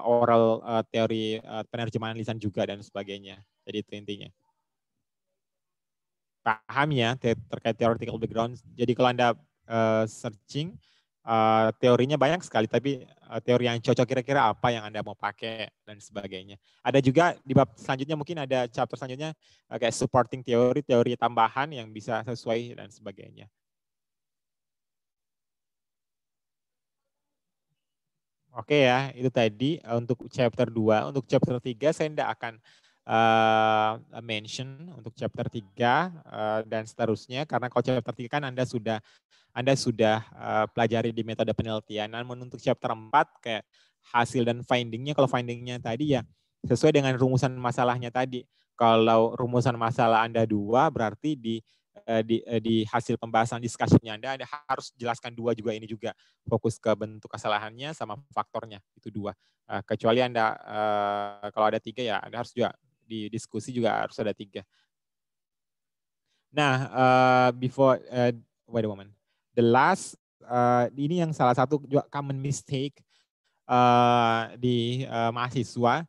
oral teori penerjemahan lisan juga dan sebagainya. Jadi itu intinya. Paham ya terkait theoretical background. Jadi kalau Anda searching, teorinya banyak sekali, tapi teori yang cocok kira-kira apa yang Anda mau pakai dan sebagainya. Ada juga di bab selanjutnya, mungkin ada chapter selanjutnya kayak supporting teori, teori tambahan yang bisa sesuai dan sebagainya. Oke ya, itu tadi untuk chapter 2. Untuk chapter 3 saya tidak akan mention untuk chapter 3 dan seterusnya, karena kalau chapter 3 kan Anda sudah pelajari di metode penelitian. Namun untuk chapter 4 kayak hasil dan findingnya, kalau findingnya tadi ya sesuai dengan rumusan masalahnya tadi. Kalau rumusan masalah Anda 2, berarti di hasil pembahasan discussion-nya Anda harus jelaskan 2 juga, ini juga fokus ke bentuk kesalahannya sama faktornya, itu 2. Kecuali Anda kalau ada 3 ya Anda harus juga di diskusi juga harus ada 3. Nah, wait a moment. The last, ini yang salah satu juga common mistake di mahasiswa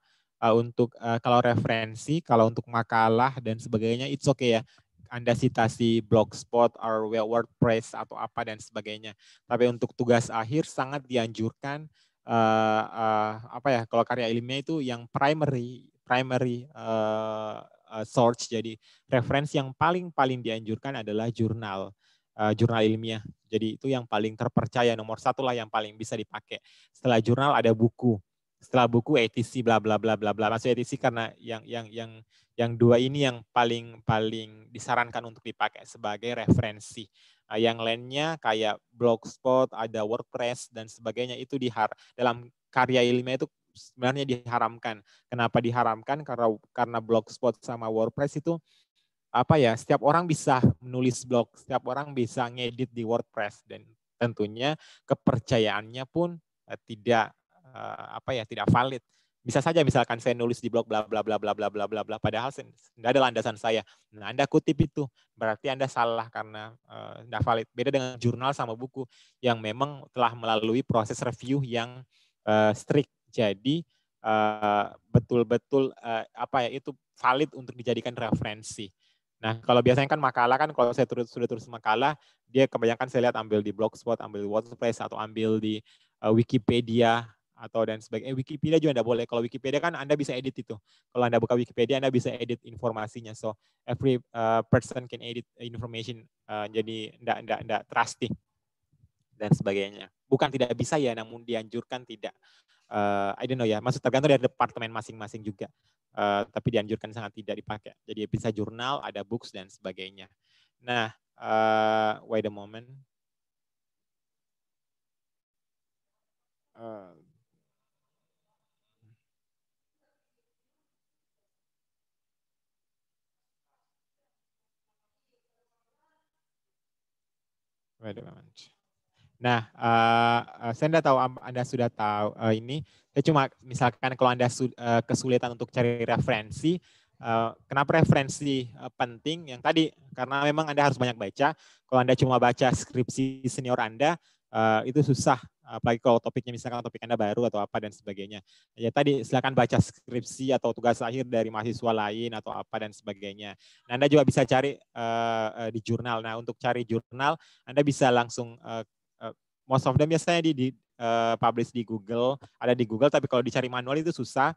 untuk kalau referensi, kalau untuk makalah dan sebagainya, it's okay ya. Anda citasi Blogspot or WordPress atau apa dan sebagainya. Tapi untuk tugas akhir sangat dianjurkan kalau karya ilmiah itu yang primary source. Jadi referensi yang paling dianjurkan adalah jurnal ilmiah. Jadi itu yang paling terpercaya, nomor 1 lah yang paling bisa dipakai. Setelah jurnal ada buku. Setelah buku ATC bla bla bla bla bla. Maksudnya ATC karena yang 2 ini yang paling disarankan untuk dipakai sebagai referensi. Yang lainnya kayak Blogspot, ada WordPress dan sebagainya, itu dalam karya ilmiah itu sebenarnya diharamkan. Kenapa diharamkan? Karena Blogspot sama WordPress itu setiap orang bisa menulis blog, setiap orang bisa ngedit di WordPress, dan tentunya kepercayaannya pun tidak valid. Bisa saja misalkan saya nulis di blog bla bla bla bla bla bla bla bla, padahal tidak ada landasan saya. Nah, Anda kutip itu, berarti Anda salah karena tidak valid. Beda dengan jurnal sama buku yang memang telah melalui proses review yang strict. Jadi betul-betul itu valid untuk dijadikan referensi. Nah, kalau biasanya kan makalah kan, kalau saya sudah tulis makalah, dia kebanyakan saya lihat ambil di Blogspot, ambil di WordPress, atau ambil di Wikipedia, atau dan sebagainya. Wikipedia juga Anda boleh. Kalau Wikipedia kan Anda bisa edit itu. Kalau Anda buka Wikipedia, Anda bisa edit informasinya. So every person can edit information. Jadi enggak trusty dan sebagainya. Bukan tidak bisa ya, namun dianjurkan tidak. I don't know ya, maksud tergantung dari departemen masing-masing juga. Tapi dianjurkan sangat tidak dipakai. Jadi bisa jurnal, ada books dan sebagainya. Nah, wait a moment. Wait a moment. Nah, saya tidak tahu Anda sudah tahu ini. Saya cuma misalkan kalau Anda kesulitan untuk cari referensi, kenapa referensi penting? Yang tadi karena memang Anda harus banyak baca. Kalau Anda cuma baca skripsi senior Anda, itu susah. Apalagi kalau topiknya misalkan topik Anda baru atau apa dan sebagainya. Ya tadi silakan baca skripsi atau tugas akhir dari mahasiswa lain atau apa dan sebagainya. Nah, Anda juga bisa cari di jurnal. Nah, untuk cari jurnal, Anda bisa langsung most of them biasanya di publish di Google, ada di Google, tapi kalau dicari manual itu susah.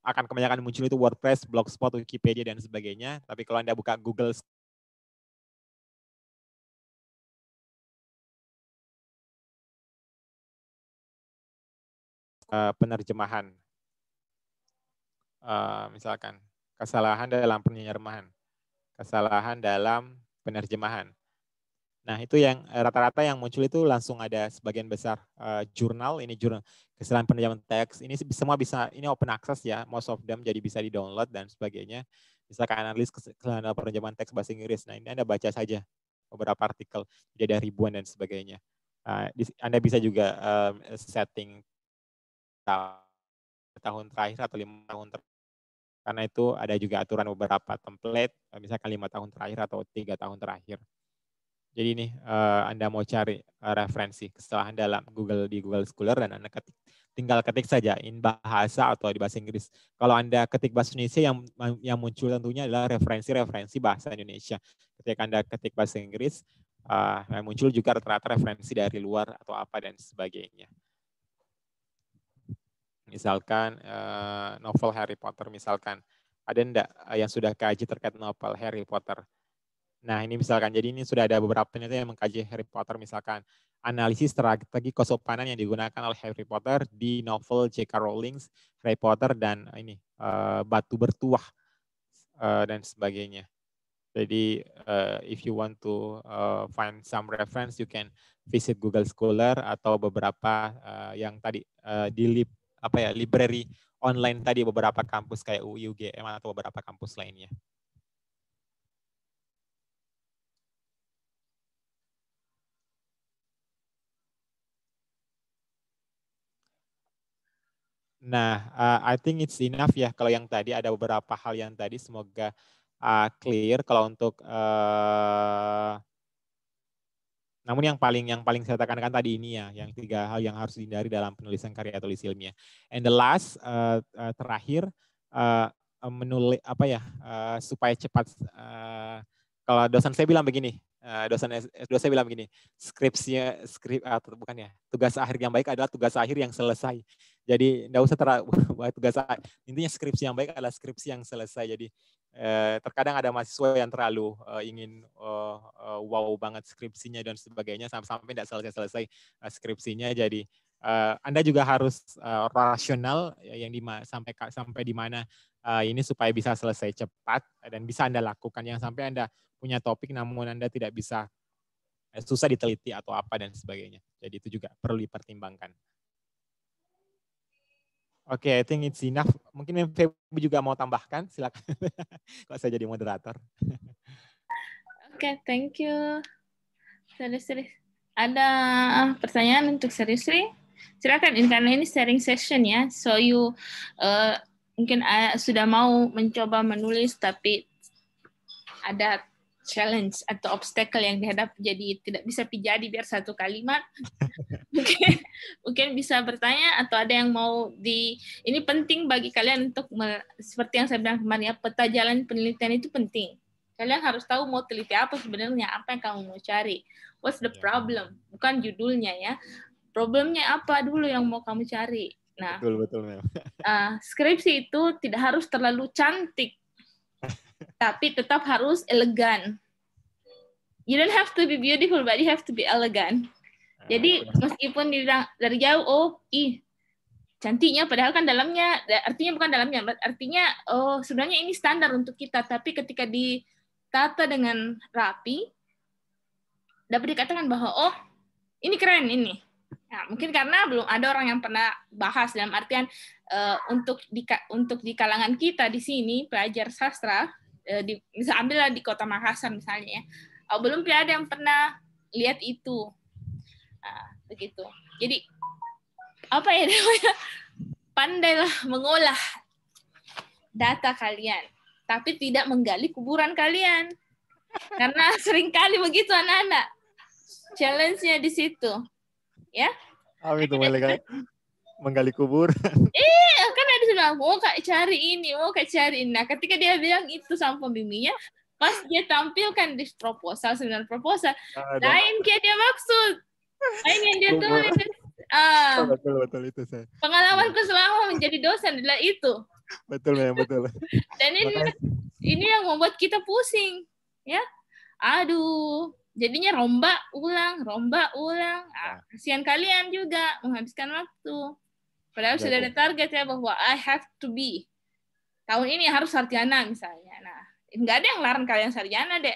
Akan kebanyakan muncul itu WordPress, Blogspot, Wikipedia, dan sebagainya. Tapi kalau Anda buka Google penerjemahan, misalkan kesalahan dalam penerjemahan. Nah, itu yang rata-rata yang muncul itu langsung ada sebagian besar jurnal, ini jurnal kesalahan penerjemahan teks, ini semua bisa, ini open access ya, most of them, jadi bisa di-download dan sebagainya. Misalkan analis kesalahan penerjemahan teks bahasa Inggris, nah ini Anda baca saja beberapa artikel, jadi ada ribuan dan sebagainya. Anda bisa juga setting tahun terakhir atau 5 tahun terakhir, karena itu ada juga aturan beberapa template, misalkan 5 tahun terakhir atau 3 tahun terakhir. Jadi ini Anda mau cari referensi kesalahan dalam di Google Scholar dan Anda tinggal ketik saja in bahasa atau di bahasa Inggris. Kalau Anda ketik bahasa Indonesia, yang muncul tentunya adalah referensi bahasa Indonesia. Ketika Anda ketik bahasa Inggris, yang muncul juga rata-rata referensi dari luar atau apa dan sebagainya. Misalkan novel Harry Potter misalkan. Ada enggak yang sudah kaji terkait novel Harry Potter? Nah, ini misalkan, jadi ini sudah ada beberapa penelitian yang mengkaji Harry Potter, misalkan analisis strategi kesopanan yang digunakan oleh Harry Potter di novel J.K. Rowling, Harry Potter, dan ini Batu Bertuah dan sebagainya. Jadi, if you want to find some reference, you can visit Google Scholar atau beberapa yang tadi di library online tadi, beberapa kampus kayak UI, UGM atau beberapa kampus lainnya. Nah, I think it's enough ya kalau yang tadi ada beberapa hal yang tadi semoga clear kalau untuk namun yang paling saya tekankan tadi ini ya, yang 3 hal yang harus dihindari dalam penulisan karya tulis ilmiah. And the last terakhir menulis supaya cepat. Kalau dosen saya bilang begini, dosen saya bilang begini, tugas akhir yang baik adalah tugas akhir yang selesai. Jadi enggak usah tugas akhir. Intinya skripsi yang baik adalah skripsi yang selesai. Jadi terkadang ada mahasiswa yang terlalu ingin wow banget skripsinya dan sebagainya sampai tidak selesai skripsinya. Jadi Anda juga harus rasional yang sampai di mana ini supaya bisa selesai cepat dan bisa Anda lakukan. Yang sampai Anda punya topik namun Anda tidak bisa, susah diteliti atau apa dan sebagainya. Jadi itu juga perlu dipertimbangkan. Oke, I think it's enough. Mungkin Feby juga mau tambahkan, silakan. Kok saya jadi moderator. Oke, thank you. Seri. Ada pertanyaan untuk Seri? Silakan, karena ini sharing session ya. So you mungkin sudah mau mencoba menulis tapi ada challenge atau obstacle yang dihadapi, jadi tidak bisa jadi biar satu kalimat. mungkin bisa bertanya atau ada yang mau ini penting bagi kalian untuk seperti yang saya bilang kemarin ya, peta jalan penelitian itu penting. Kalian harus tahu mau teliti apa sebenarnya, apa yang kamu mau cari. What's the problem? Bukan judulnya ya. Problemnya apa dulu yang mau kamu cari. Nah, betul Mel. Skripsi itu tidak harus terlalu cantik, tapi tetap harus elegan. You don't have to be beautiful, but you have to be elegant. Jadi meskipun dari jauh, oh, cantiknya, padahal kan dalamnya, artinya bukan dalamnya, artinya, oh, sebenarnya ini standar untuk kita, tapi ketika ditata dengan rapi, dapat dikatakan bahwa, oh, ini keren, ini. Nah, mungkin karena belum ada orang yang pernah bahas, dalam artian untuk di kalangan kita di sini, pelajar sastra, bisa ambillah di Kota Makassar misalnya, ya, belum ada yang pernah lihat itu. Nah, begitu. Jadi, apa ya namanya? Pandailah mengolah data kalian, tapi tidak menggali kuburan kalian. Karena seringkali begitu anak-anak. Challenge-nya di situ. Ya. Apa itu menggali kubur? Kan ada bilang, mau kak cari ini, mau kak cari ini. Nah, ketika dia bilang itu sama pembimbingnya, pas dia tampilkan di proposal, sebenarnya proposal, lain kayak dia maksud. Lain yang dia tulis. Betul itu saya. Pengalamanku selama menjadi dosen adalah itu. Betul. Dan ini yang membuat kita pusing, ya. Aduh, jadinya rombak ulang. Kasihan kalian juga menghabiskan waktu. Padahal sudah ada target ya, bahwa I have to be. Tahun ini harus sarjana misalnya. Nah, nggak ada yang larang kalian sarjana, Dek.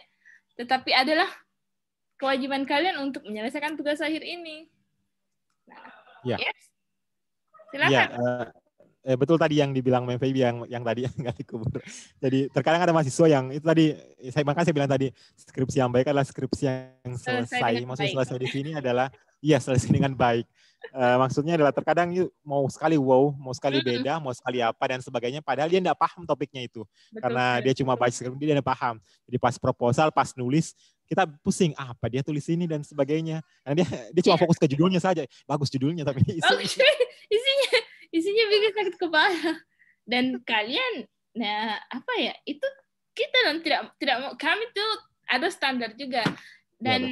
Tetapi adalah kewajiban kalian untuk menyelesaikan tugas akhir ini. Nah, yes. Silakan. Betul tadi yang dibilang Mem Feby yang tadi nggak dikubur. Jadi terkadang ada mahasiswa yang itu tadi saya bilang tadi, skripsi yang baik adalah skripsi yang selesai. Maksudnya selesai di sini adalah selesai dengan baik. Maksudnya adalah terkadang mau sekali wow, mau sekali beda, mau sekali apa dan sebagainya, padahal dia tidak paham topiknya itu. Betul, karena dia cuma baca skrip, dia tidak paham. Jadi pas proposal, pas nulis, kita pusing, apa dia tulis ini dan sebagainya. Karena dia cuma fokus ke judulnya saja. Bagus judulnya, tapi isinya bikin sakit kepala. Dan kalian, nah apa ya, itu kita tidak kami tuh ada standar juga. Dan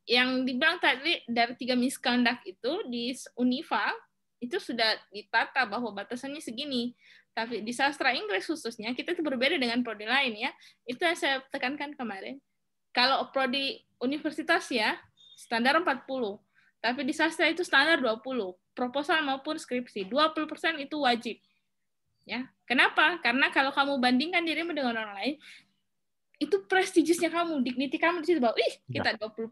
yang dibilang tadi dari 3 misconduct itu di Unifa itu sudah ditata bahwa batasannya segini. Tapi di sastra Inggris khususnya kita itu berbeda dengan prodi lain ya. Itu yang saya tekankan kemarin. Kalau prodi universitas ya standar 40. Tapi di sastra itu standar 20. Proposal maupun skripsi 20% itu wajib. Ya. Kenapa? Karena kalau kamu bandingkan dirimu dengan orang lain, itu prestigiusnya kamu, dignity kamu di situ bahwa kita 20%.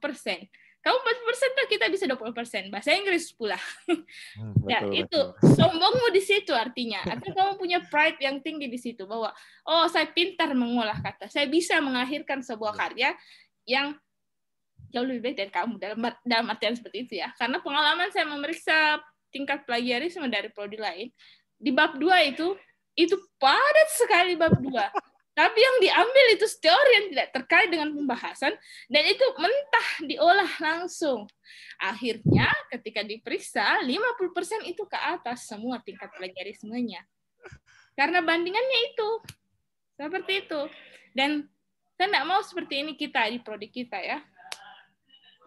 Kamu 40% tuh kita bisa 20%. Bahasa Inggris pula. Itu sombongmu di situ artinya. Artinya kamu punya pride yang tinggi di situ bahwa saya pintar mengolah kata. Saya bisa mengakhirkan sebuah karya yang jauh lebih baik dari kamu dalam artian seperti itu ya. Karena pengalaman saya memeriksa tingkat plagiarisme dari prodi lain di bab 2 itu padat sekali bab 2. Tapi yang diambil itu teori yang tidak terkait dengan pembahasan, dan itu mentah diolah langsung. Akhirnya ketika diperiksa, 50% itu ke atas semua tingkat plagiarismenya. Karena bandingannya itu. Seperti itu. Dan saya tidak mau seperti ini kita di prodi kita ya.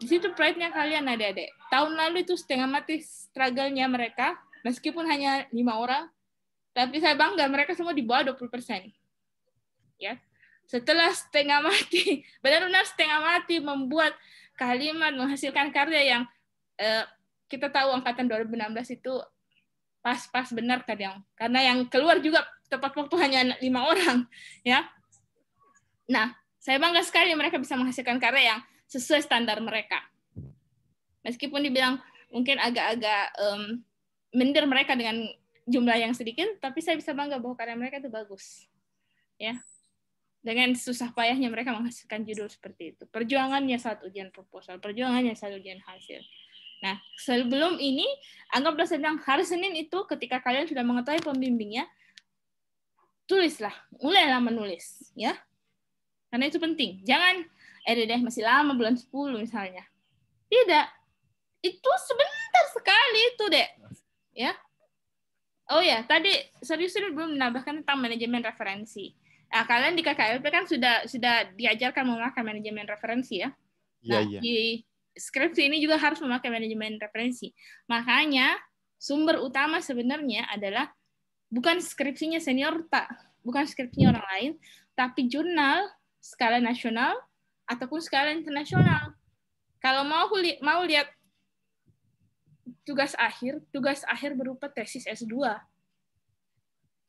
Di situ pride-nya kalian adik-adik. Tahun lalu itu setengah mati struggle-nya mereka, meskipun hanya 5 orang, tapi saya bangga mereka semua di bawah 20%. Ya, setelah setengah mati, benar-benar setengah mati membuat kalimat, menghasilkan karya yang kita tahu angkatan 2016 itu pas-pas benar kadang, karena yang keluar juga tepat waktu hanya 5 orang, ya. Nah, saya bangga sekali mereka bisa menghasilkan karya yang sesuai standar mereka. Meskipun dibilang mungkin agak-agak minder mereka dengan jumlah yang sedikit, tapi saya bisa bangga bahwa karya mereka itu bagus, ya. Dengan susah payahnya mereka menghasilkan judul seperti itu. Perjuangannya saat ujian proposal, perjuangannya saat ujian hasil. Nah, sebelum ini, anggaplah sedang hari Senin itu ketika kalian sudah mengetahui pembimbingnya, tulislah, mulailah menulis, ya. Karena itu penting. Jangan, masih lama bulan 10 misalnya. Tidak. Itu sebentar sekali itu, Dek. Ya. Oh ya, tadi serius belum menambahkan tentang manajemen referensi. Nah, kalian di KKLP kan sudah diajarkan memakai manajemen referensi ya. Nah, di skripsi ini juga harus memakai manajemen referensi. Makanya sumber utama sebenarnya adalah bukan skripsinya senior, bukan skripsinya orang lain, tapi jurnal skala nasional ataupun skala internasional. Kalau mau lihat tugas akhir berupa tesis S2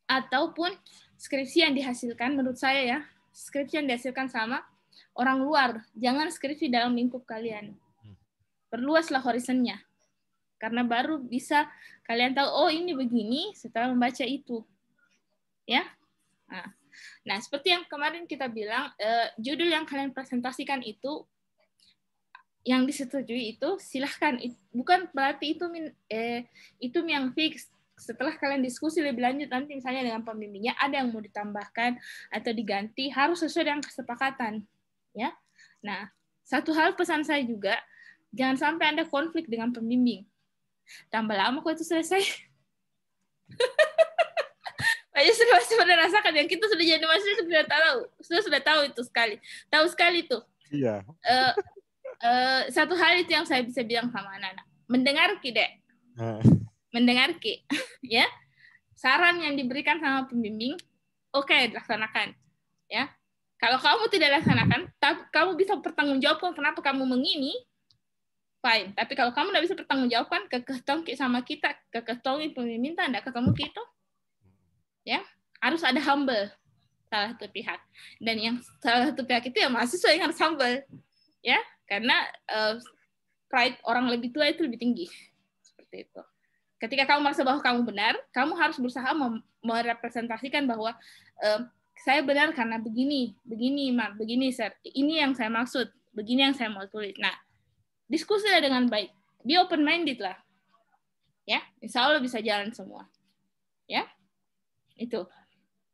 ataupun skripsi yang dihasilkan, menurut saya ya, skripsi yang dihasilkan sama orang luar, jangan skripsi dalam lingkup kalian. Perluaslah horizonnya, karena baru bisa kalian tahu, oh ini begini setelah membaca itu. Ya. Nah, seperti yang kemarin kita bilang, judul yang kalian presentasikan itu, yang disetujui itu, silahkan. Bukan berarti itu yang fix. Setelah kalian diskusi lebih lanjut, nanti misalnya dengan pembimbingnya, ada yang mau ditambahkan atau diganti, harus sesuai dengan kesepakatan. Ya. Nah, satu hal pesan saya juga, jangan sampai Anda konflik dengan pembimbing. Tambah lama kok itu selesai. Ayo sudah rasakan yang kita sudah jadi mahasiswa sudah tahu itu sekali. Tahu sekali tuh. Iya. Satu hal itu yang saya bisa bilang sama anak-anak. Mendengarki, Dek. Mendengarki. Ya. Saran yang diberikan sama pembimbing, oke, laksanakan. Ya. Kalau kamu tidak laksanakan, kamu bisa bertanggungjawabkan kenapa kamu mengini, fine. Tapi kalau kamu tidak bisa bertanggungjawabkan, keketongki sama kita, keketongki pembimbing, tidak ketemu kita, ya harus ada humble salah satu pihak. Dan yang salah satu pihak itu ya mahasiswa yang harus humble, ya, karena pride orang lebih tua itu lebih tinggi. Seperti itu. Ketika kamu merasa bahwa kamu benar, kamu harus berusaha merepresentasikan bahwa saya benar karena begini, Mak, begini, Sir. Ini yang saya maksud, begini yang saya mau tulis. Nah, diskusilah dengan baik. Be open-minded lah. Ya, insya Allah bisa jalan semua. Ya, itu.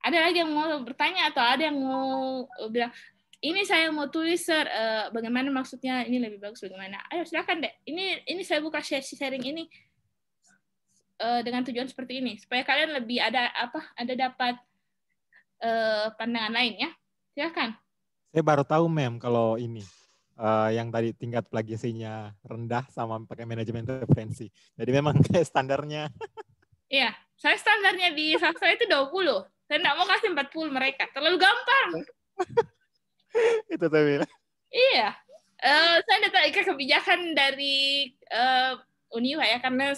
Ada lagi yang mau bertanya atau ada yang mau bilang, ini saya mau tulis, Sir, bagaimana maksudnya, ini lebih bagus bagaimana? Ayo silakan, Dek. Ini saya buka sharing ini dengan tujuan seperti ini, supaya kalian lebih ada dapat pandangan lain, ya. Silakan. Saya baru tahu, Mem, kalau ini yang tadi tingkat plagiasinya rendah sama pakai manajemen referensi. Jadi memang kayak standarnya. Iya, saya standarnya di sastra itu 20. Saya nggak mau kasih 40 mereka. Terlalu gampang. Itu tadi. Iya. Saya datang kebijakan dari Uniwa ya, karena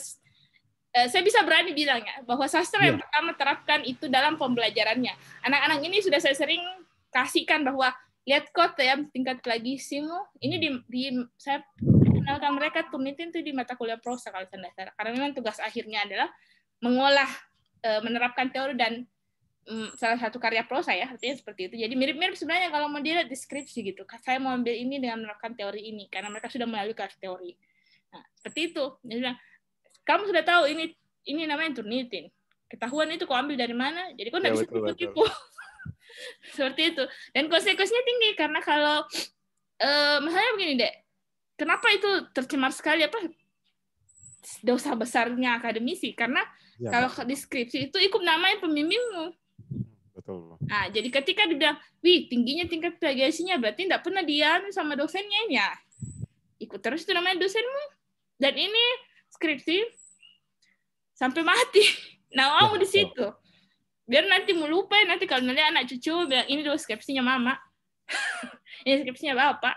saya bisa berani bilangnya bahwa sastra yang pertama terapkan itu dalam pembelajarannya. Anak-anak ini sudah saya sering kasihkan bahwa lihat kok ya tingkat plagiasimu. Ini saya kenalkan mereka Turnitin itu di mata kuliah prosa kalau saya dasar. Karena memang tugas akhirnya adalah mengolah, menerapkan teori dan salah satu karya prosa ya, artinya seperti itu. Jadi mirip-mirip sebenarnya kalau mau dilihat deskripsi gitu. Saya mau ambil ini dengan menerapkan teori ini karena mereka sudah melalui kelas teori. Nah, seperti itu. Jadi kamu sudah tahu ini namanya Turnitin. Ketahuan itu kau ambil dari mana? Jadi kau tidak bisa tipu-tipu. Seperti itu. Dan konsekuensinya tinggi karena kalau misalnya begini, Dek. Kenapa itu tercemar sekali dosa besarnya akademisi? Karena kalau deskripsi itu ikut namanya pembimbingmu. Betul. Nah, jadi ketika dibilang, wih, tingginya tingkat plagiasinya, berarti tidak pernah dianu sama dosennya, ya. Ikut terus itu namanya dosenmu. Dan ini skripsi sampai mati. Nah, kamu di situ. Biar nanti mau lupa, nanti kalau nanti anak cucu bilang, ini dulu skripsinya mama. Ini skripsinya bapak.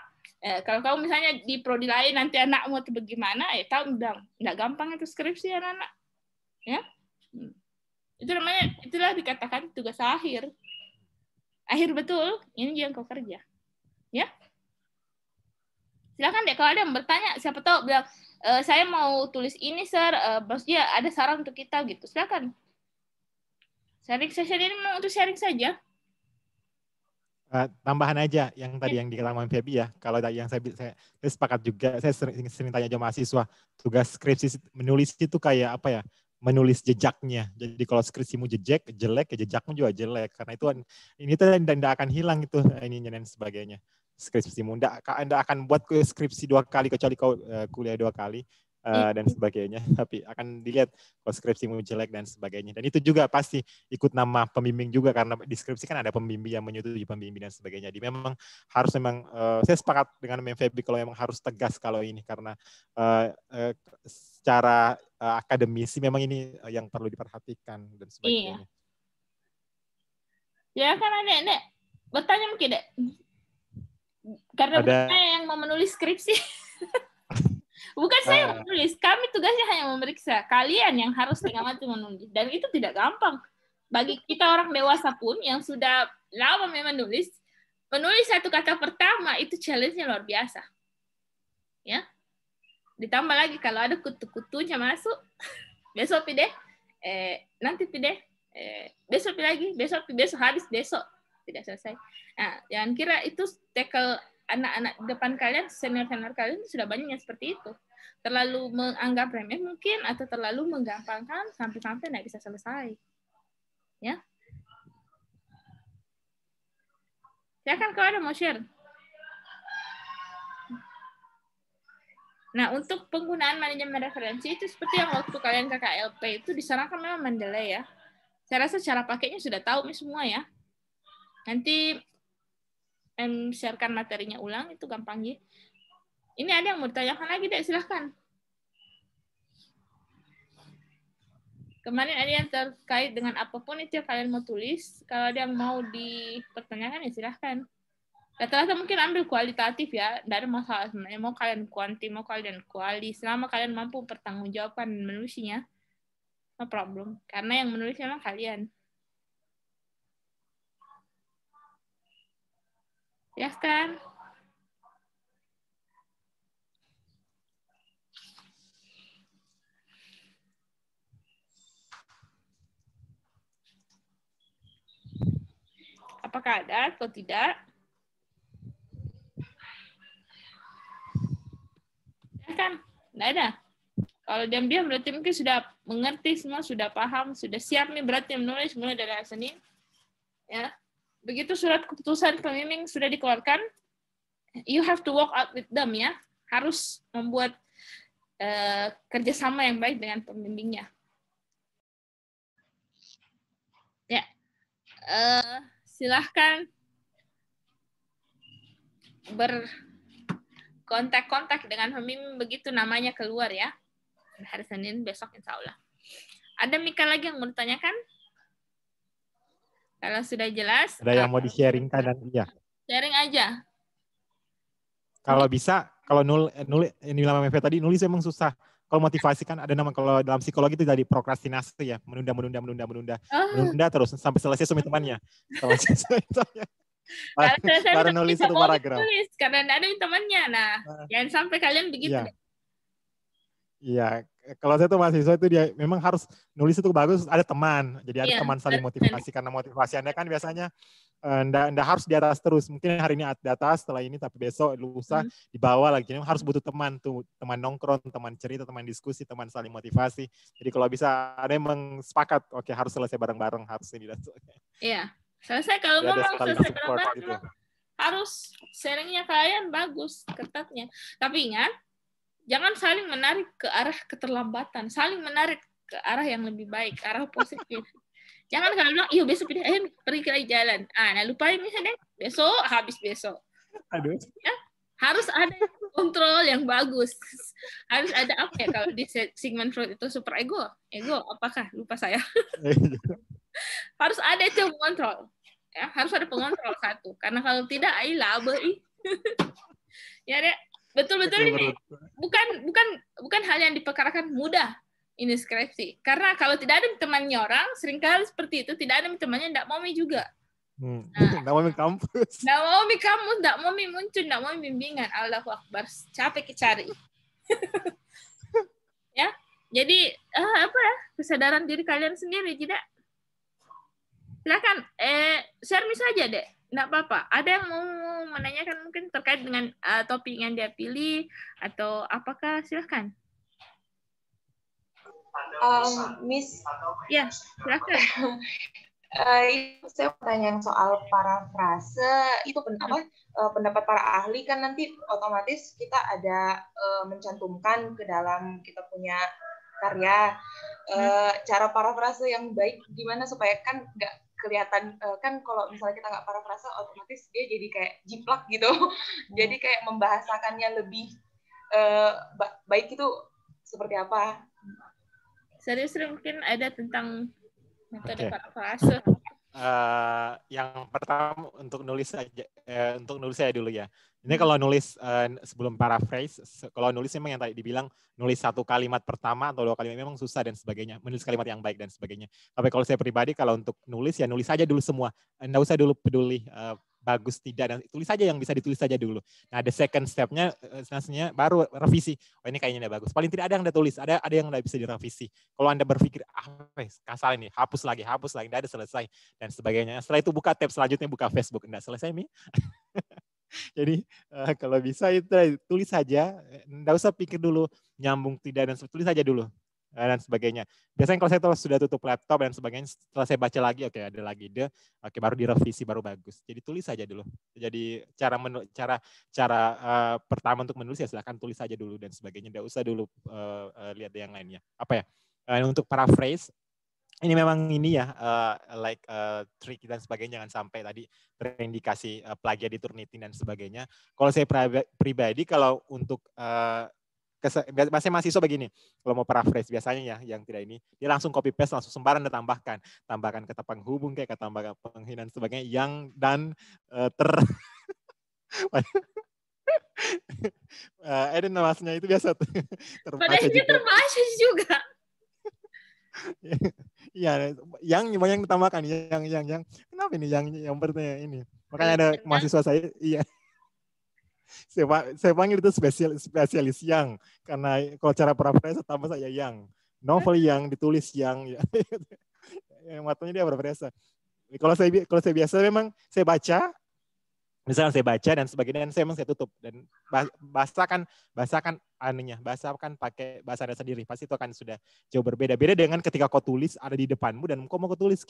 Kalau kamu misalnya di prodi lain, nanti anakmu itu bagaimana, ya tahu bilang, nggak gampang itu skripsi anak-anak. Ya. Itu namanya, itulah dikatakan tugas akhir. Akhir betul, ini yang kau kerja. Ya. Silakan deh kalau ada yang bertanya, siapa tahu bilang, saya mau tulis ini, Sir, maksudnya ada saran untuk kita gitu. Silakan. Sharing session ini mau untuk sharing saja. Tambahan aja yang tadi yang dikatakan Mami Febi ya. Kalau yang saya sepakat juga, saya sering tanya aja mahasiswa, tugas skripsi menulis itu kayak apa ya? Menulis jejaknya. Jadi kalau skripsimu jelek ya jejakmu juga jelek. Karena itu ini tuh tidak akan hilang itu ininya dan sebagainya. Skripsimu Anda akan buat skripsi 2 kali kecuali kau kuliah 2 kali. dan sebagainya. Tapi akan dilihat kalau skripsimu jelek dan sebagainya. Dan itu juga pasti ikut nama pembimbing juga, karena di skripsi kan ada pembimbing yang menyetujui pembimbing dan sebagainya. Jadi memang harus saya sepakat dengan Feby kalau memang harus tegas kalau ini, karena secara akademisi memang ini yang perlu diperhatikan dan sebagainya. Ya kan Dek, bertanya mungkin Dek. Karena saya yang mau menulis skripsi. Bukan saya yang menulis, kami tugasnya hanya memeriksa. Kalian yang harus setengah mati menulis. Dan itu tidak gampang. Bagi kita orang dewasa pun yang sudah lama menulis satu kata pertama itu challenge-nya luar biasa. Ya. Ditambah lagi kalau ada kutu-kutunya masuk, besok pide, nanti pide, besok lagi, besok habis besok tidak selesai. Nah, jangan kira itu tackle anak-anak depan kalian, senior-senior kalian sudah banyak yang seperti itu. Terlalu menganggap remeh mungkin, atau terlalu menggampangkan sampai-sampai tidak bisa selesai. Ya. Silakan kalau ada mau share. Nah, untuk penggunaan manajemen referensi itu seperti yang waktu kalian KKLP itu disarankan memang Mendeley ya. Saya rasa cara pakainya sudah tahu semua ya. Nanti sharekan materinya ulang, itu gampang ya. Ini ada yang mau ditanyakan lagi, Dek, silahkan. Kemarin ada yang terkait dengan apapun itu yang kalian mau tulis. Kalau ada yang mau dipertanyakan ya silahkan. Rata-rata mungkin ambil kualitatif ya, tidak ada masalah sebenarnya. Mau kalian kuanti, mau kalian kuali, selama kalian mampu pertanggungjawabkan menulisnya, no problem. Karena yang menulis memang kalian. Silahkan. Apakah ada atau tidak? Kan nggak ada. Kalau diam-diam berarti mungkin sudah mengerti semua, sudah paham, sudah siap nih berarti menulis mulai dari hari Senin. Ya, begitu surat keputusan pembimbing sudah dikeluarkan, you have to walk out with them ya. Harus membuat kerjasama yang baik dengan pembimbingnya. Ya, silahkan kontak dengan pembimbing begitu namanya keluar ya. Hari Senin besok insya Allah. Ada Mika lagi yang mau ditanyakan? Kalau sudah jelas. Ada yang mau di-sharingkan dan iya. Sharing aja. Kalau bisa, kalau nulis ini lama MV tadi nulis emang susah. Kalau motivasi kan ada nama, kalau dalam psikologi itu jadi prokrastinasi ya, menunda terus sampai selesai submit temannya. Baru nulis satu paragraf. Karena ada temannya. Nah, jangan sampai kalian begitu. Iya, kalau saya tuh mahasiswa itu dia memang harus nulis itu bagus, ada teman. Jadi ada teman saling motivasi, karena motivasi Anda kan biasanya Anda harus di atas terus. Mungkin hari ini di atas, setelah ini, tapi besok, lusa di bawah lagi. Harus butuh teman tuh, teman nongkrong, teman cerita, teman diskusi, teman saling motivasi. Jadi kalau bisa ada yang sepakat, oke harus selesai bareng-bareng, harus ini dan sebagainya. Iya, selesai kalau mau selesai bareng-bareng gitu. Harus sharingnya kalian bagus, ketatnya. Tapi ingat, jangan saling menarik ke arah keterlambatan, saling menarik ke arah yang lebih baik, ke arah positif. Jangan kalau bilang, iya besok pergi ke jalan. Nah lupain misalnya besok, habis besok. Aduh. Ya, harus ada kontrol yang bagus. Harus ada apa ya kalau di Sigmund Freud itu super ego. Ego apakah? Lupa saya. Harus ada itu pengontrol. Ya, harus ada pengontrol satu. Karena kalau tidak, ya deh. Betul-betul ini bukan hal yang diperkarakan mudah ini skripsi. Karena kalau tidak ada temannya orang, seringkali seperti itu, tidak ada temannya, tidak mau juga. Tidak mau kampus. Tidak mau kampus, tidak mau muncul, tidak mau bimbingan. Allahu Akbar, capek cari. Ya, jadi kesadaran diri kalian sendiri tidak. Silakan, share saja deh. Nggak apa-apa. Ada yang mau menanyakan mungkin terkait dengan topik yang dia pilih atau apakah? Silahkan. Miss. Ya, silahkan. Itu saya mau tanya yang soal parafrase itu pendapat para ahli kan nanti otomatis kita ada mencantumkan ke dalam kita punya karya cara parafrase yang baik gimana supaya kan nggak kelihatan kan kalau misalnya kita nggak parafrase otomatis dia jadi kayak jiplak gitu jadi kayak membahasakannya lebih baik itu seperti apa? Serius mungkin ada tentang metode parafrase. Yang pertama untuk nulis saya dulu ya. Ini kalau nulis sebelum paraphrase, kalau nulis memang yang tadi dibilang nulis satu kalimat pertama atau 2 kalimat memang susah dan sebagainya, menulis kalimat yang baik dan sebagainya. Tapi kalau saya pribadi kalau untuk nulis ya nulis aja dulu semua, nggak usah dulu peduli bagus tidak, dan tulis saja yang bisa ditulis saja dulu. Nah, the second step-nya selanjutnya baru revisi. Oh ini kayaknya udah bagus. Paling tidak ada yang udah tulis, ada yang udah bisa direvisi. Kalau Anda berpikir kasar ini, hapus lagi, tidak ada selesai dan sebagainya. Setelah itu buka tab selanjutnya, buka Facebook, enggak selesai nih. Jadi kalau bisa itu tulis saja, enggak usah pikir dulu nyambung tidak dan tulis saja dulu dan sebagainya. Biasanya kalau saya sudah tutup laptop dan sebagainya, setelah saya baca lagi, oke ada lagi ide, oke baru direvisi baru bagus. Jadi tulis saja dulu. Jadi cara pertama untuk menulis ya silahkan tulis saja dulu dan sebagainya. Enggak usah dulu lihat yang lainnya. Apa ya? Untuk paraphrase ini memang ini ya tricky dan sebagainya, jangan sampai tadi terindikasi plagiat di Turnitin dan sebagainya. Kalau saya pribadi kalau untuk biasanya mahasiswa begini, kalau mau paraphrase biasanya ya yang tidak ini, dia langsung copy paste langsung sembarang ditambahkan kata penghubung kayak kata penghinaan sebagainya yang dan Eden maksudnya itu biasa terbaca juga. Iya, yang banyak ditambahkan, yang kenapa ini yang bertanya ini? Makanya ada mahasiswa saya, iya. Saya panggil itu spesialis yang, karena kalau cara paraphrase tambah saya yang. Novel yang ditulis yang, ya. Yang matanya dia berpresa. Kalau saya biasa memang saya baca, misalnya saya baca dan sebagainya, dan saya tutup dan bahasakan pakai bahasa Anda sendiri, pasti itu akan sudah jauh berbeda dengan ketika kau tulis ada di depanmu dan kau mau tulis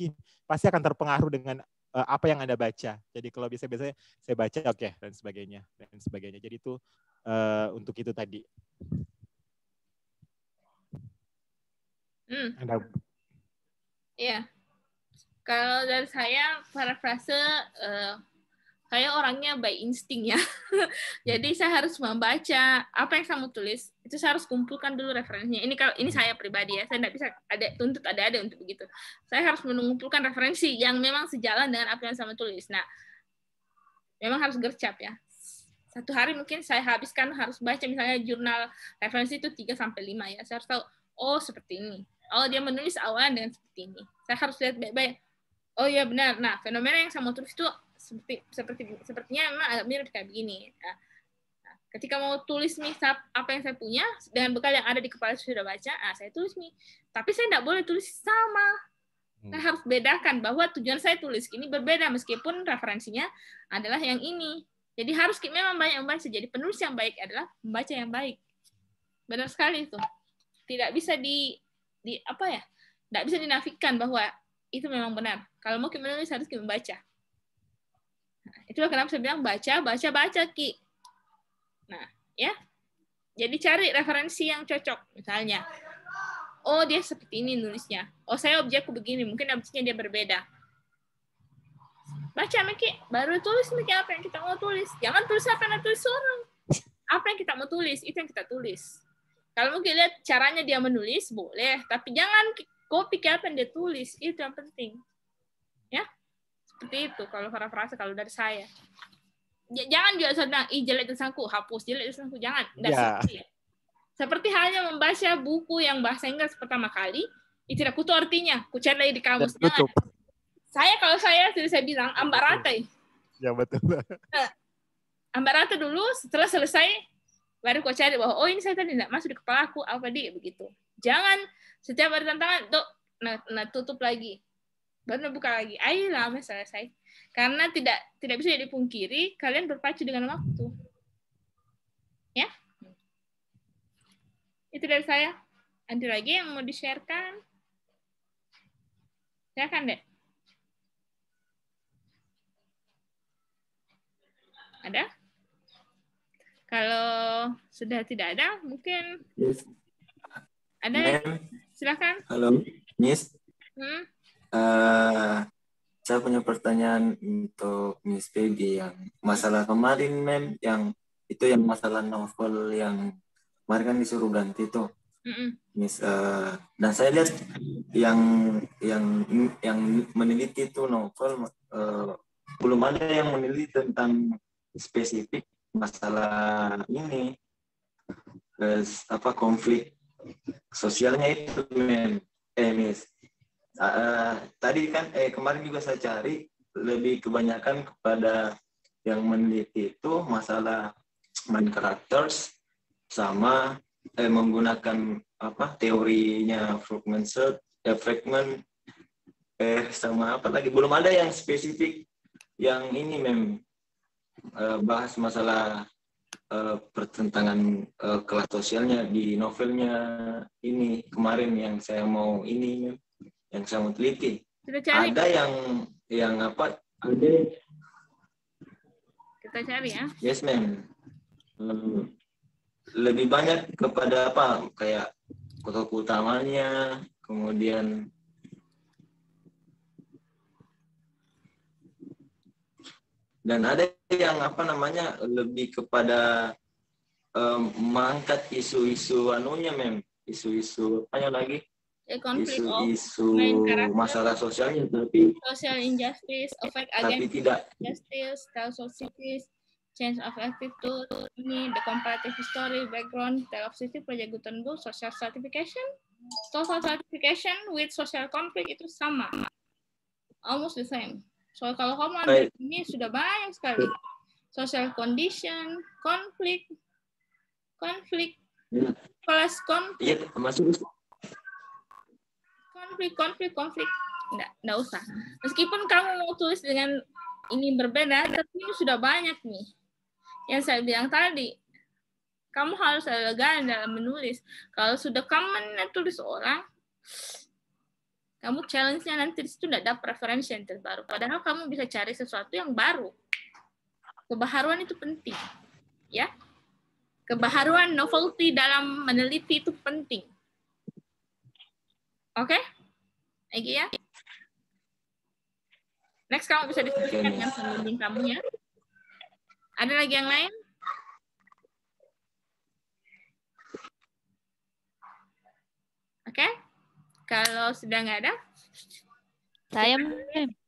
pasti akan terpengaruh dengan apa yang Anda baca. Jadi kalau biasanya saya baca oke, dan sebagainya. Jadi itu untuk itu tadi. Iya. Kalau dari saya parafrase saya orangnya by insting ya. Jadi saya harus membaca apa yang saya mau tulis, itu saya harus kumpulkan dulu referensinya. Ini saya pribadi ya, saya tidak bisa ada untuk begitu. Saya harus mengumpulkan referensi yang memang sejalan dengan apa yang saya mau tulis. Nah, memang harus gercep ya. Satu hari mungkin saya habiskan harus baca misalnya jurnal referensi itu 3-5 ya. Saya harus tahu, oh seperti ini. Oh dia menulis awalnya dengan seperti ini. Saya harus lihat baik-baik. Oh iya benar. Nah, fenomena yang saya mau tulis itu sepertinya memang agak mirip kayak begini. Nah, ketika mau tulis nih apa yang saya punya dengan bekal yang ada di kepala sudah baca, saya tulis nih. Tapi saya tidak boleh tulis sama. Saya harus bedakan bahwa tujuan saya tulis ini berbeda meskipun referensinya adalah yang ini. Jadi harus memang banyak membaca. Jadi penulis yang baik adalah membaca yang baik. Benar sekali itu. Tidak bisa tidak bisa dinafikan bahwa itu memang benar. Kalau mau menulis harus membaca. Nah, itulah kenapa saya bilang baca, Ki. Nah, ya. Jadi cari referensi yang cocok. Misalnya, oh dia seperti ini nulisnya. Oh saya objekku begini, mungkin objeknya dia berbeda. Baca, Miki. Baru tulis, Miki, apa yang kita mau tulis. Jangan tulis apa yang tulis orang. Apa yang kita mau tulis, itu yang kita tulis. Kalau mungkin lihat caranya dia menulis, boleh. Tapi jangan copy apa yang dia tulis. Itu yang penting. Ya. Seperti itu kalau parafrase kalau dari saya. Jangan juga sedang jelek tulisanku, hapus jelek tulisanku, jangan. Seperti halnya membaca buku yang bahasa Inggris pertama kali, itu tidak kutu artinya, ku cari lagi di kamus. Jangan. Kalau saya sudah saya bilang ambarata. Ya betul. Ambarata dulu, setelah selesai baru ku cari bahwa oh ini saya tadi tidak masuk di kepala aku apa dia begitu. Jangan setiap ada tantangan tutup lagi. Baru buka lagi. Ayo lama selesai. Karena tidak bisa dipungkiri kalian berpacu dengan waktu. Ya. Itu dari saya. Ada lagi yang mau di-sharekan? Silakan, Dek. Ada? Kalau sudah tidak ada, mungkin Yes. ada. Ma'am. Silakan. Halo, Miss. Hmm? Saya punya pertanyaan untuk Miss Peggy yang masalah kemarin, Ma'am, yang itu yang masalah novel yang kemarin kan disuruh ganti tuh. Miss, dan saya lihat yang meneliti itu novel belum ada yang meneliti tentang spesifik masalah ini, konflik sosialnya itu, Miss. Tadi kan kemarin juga saya cari lebih kebanyakan kepada yang meneliti itu masalah main characters sama menggunakan teorinya fragment sama apa lagi, belum ada yang spesifik yang ini bahas masalah pertentangan kelas sosialnya di novelnya ini kemarin yang saya mau yang saya mau teliti. Ada yang apa? Ada. Kita cari ya. Yes, ma'am. Lebih banyak kepada apa? Kayak tokoh utamanya, kemudian dan ada yang lebih kepada mengangkat isu-isu isu-isu lagi? Isu-isu masalah sosialnya, tapi social injustice, effect against justice, social cities, change of attitude, the comparative history, background, tale of city, Project Gutenberg, social stratification with social conflict itu sama, almost the same. So kalau kamu ambil ini sudah banyak sekali, social condition, konflik, plus konflik. Konflik. Nggak usah. Meskipun kamu mau tulis dengan ini berbeda, tapi ini sudah banyak nih. Yang saya bilang tadi, kamu harus elegan dalam menulis. Kalau sudah kamu menulis orang, kamu challenge-nya nanti di situ nggak ada preferensi yang terbaru. Padahal kamu bisa cari sesuatu yang baru. Kebaharuan itu penting. Ya. Kebaharuan, novelty dalam meneliti itu penting. Oke? Lagi ya. Next kamu bisa diskusikan dengan pembimbing kamu ya. Ada lagi yang lain? Oke. Kalau sudah nggak ada? Saya,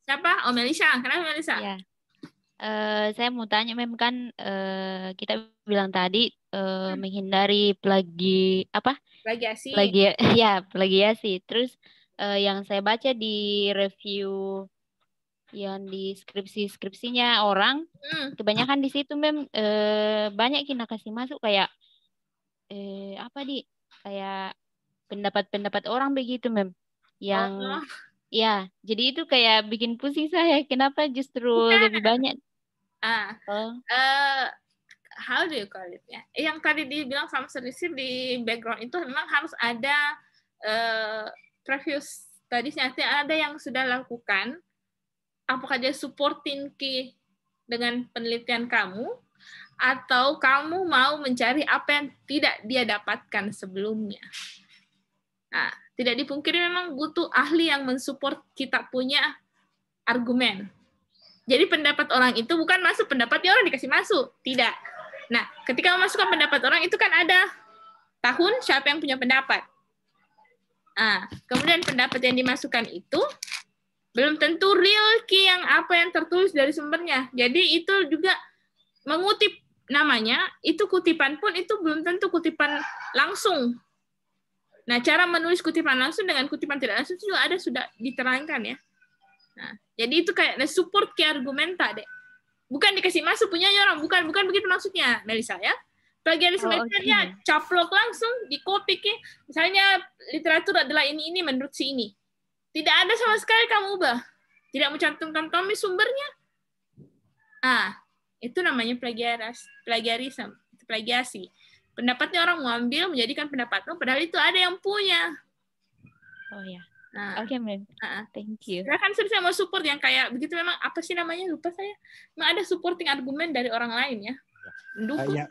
siapa? Oh, Melisa. Kenapa Melisa? Ya. Saya mau tanya, Mem, kan kita bilang tadi menghindari plagiasi. Plagiasi. Terus yang saya baca di review yang di skripsinya orang, kebanyakan di situ banyak kita kasih masuk kayak kayak pendapat-pendapat orang begitu, Mem. Yang ya, jadi itu kayak bikin pusing saya. Kenapa justru lebih banyak? How do you call it ya? Yang tadi dibilang sama Serisi di background itu memang harus ada previous studies-nya. Ada yang sudah lakukan. Apakah dia supporting key dengan penelitian kamu, atau kamu mau mencari apa yang tidak dia dapatkan sebelumnya? Nah, tidak dipungkiri memang butuh ahli yang mensupport kita punya argumen. Jadi pendapat orang itu bukan masuk pendapatnya orang dikasih masuk, tidak. Nah, ketika memasukkan pendapat orang itu kan ada tahun siapa yang punya pendapat. Nah, kemudian pendapat yang dimasukkan itu belum tentu real key yang apa yang tertulis dari sumbernya. Jadi itu juga mengutip namanya, itu kutipan pun itu belum tentu kutipan langsung. Nah, cara menulis kutipan langsung dengan kutipan tidak langsung itu juga ada sudah diterangkan ya. Nah, jadi itu kayak support ke argumenta deh. Bukan dikasih masuk punya orang, bukan begitu maksudnya, Melisa ya. Plagiarisme itu ya caplok langsung di copy ke. Misalnya literatur adalah ini menurut si ini. Tidak ada sama sekali kamu ubah. Tidak mencantumkan kami sumbernya. Itu namanya plagiarisme, plagiasi. Pendapatnya orang mau ambil menjadikan pendapat kamu, padahal itu ada yang punya. Oh ya. Nah, Oke, Mem. Thank you. silakan saya mau support yang kayak begitu. Memang apa sih namanya, lupa saya. Memang ada supporting argumen dari orang lain ya. Mendukung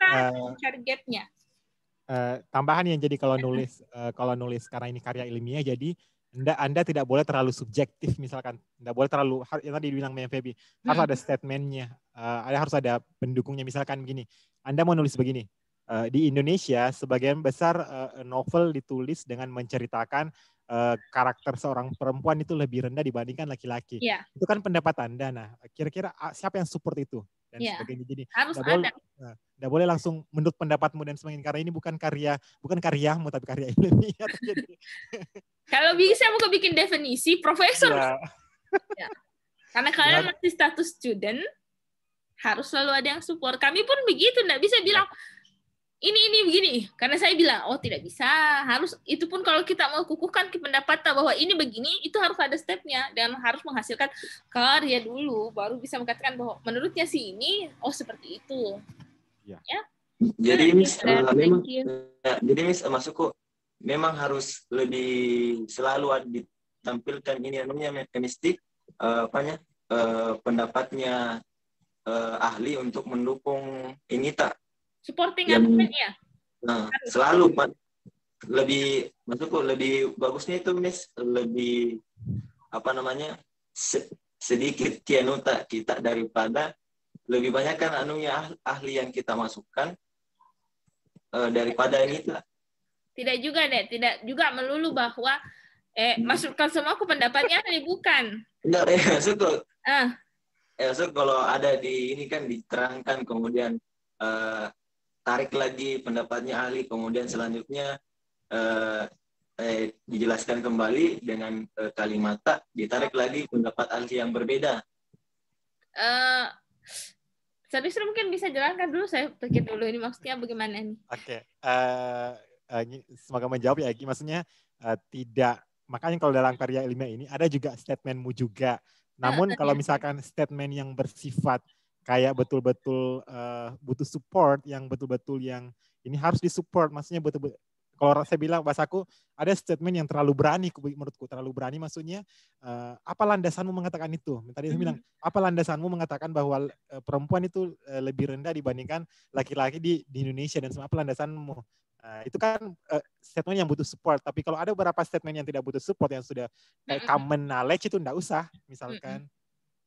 targetnya. Tambahan yang jadi kalau nulis karena ini karya ilmiah, jadi Anda tidak boleh terlalu subjektif, misalkan tidak boleh terlalu, yang tadi dibilang Feby, harus ada statementnya, harus ada pendukungnya. Misalkan begini, Anda mau nulis begini, di Indonesia sebagian besar novel ditulis dengan menceritakan karakter seorang perempuan itu lebih rendah dibandingkan laki-laki. Yeah. Itu kan pendapat Anda. Nah, kira-kira siapa yang support itu dan sebagainya. Jadi harus ada. Tidak boleh langsung menurut pendapatmu dan sebagainya, karena ini bukan karyamu tapi karya ilmiah. Kalau bisa mau bikin definisi profesor. Ya. Karena kalian masih status student, harus selalu ada yang support. Kami pun begitu, tidak bisa bilang ini begini, karena saya bilang tidak bisa, harus itu pun kalau kita mau kukuhkan ke pendapat bahwa ini begini, itu harus ada stepnya dan harus menghasilkan karya dulu, baru bisa mengatakan bahwa menurutnya sih ini seperti itu. Ya. Jadi Miss masukku memang harus lebih selalu ditampilkan ini namanya mistik pendapatnya ahli untuk mendukung ini supporting argument ya. Nah, selalu lebih masukku lebih bagusnya itu Miss lebih sedikit kianuta kita daripada lebih banyak kan ahli yang kita masukkan daripada ini Tidak juga melulu bahwa masukkan semua ke pendapatnya bukan. Enggak, maksudku. Maksud kalau ada di ini kan diterangkan kemudian tarik lagi pendapatnya ahli, kemudian selanjutnya dijelaskan kembali dengan kalimat ditarik lagi pendapat ahli yang berbeda. Serius mungkin bisa jelaskan dulu, saya pikir dulu ini maksudnya bagaimana nih? Oke, semoga menjawab ya Egi. Maksudnya tidak, makanya kalau dalam karya ilmiah ini ada juga statementmu juga. Namun kalau misalkan statement yang bersifat kayak betul-betul butuh support, yang betul-betul yang ini harus disupport, maksudnya betul-betul. Kalau saya bilang bahasaku ada statement yang terlalu berani, menurutku terlalu berani, maksudnya apa landasanmu mengatakan itu? Tadi saya bilang apa landasanmu mengatakan bahwa perempuan itu lebih rendah dibandingkan laki-laki di Indonesia dan apa landasanmu? Itu kan statement yang butuh support. Tapi kalau ada beberapa statement yang tidak butuh support, yang sudah common knowledge, itu enggak usah, misalkan.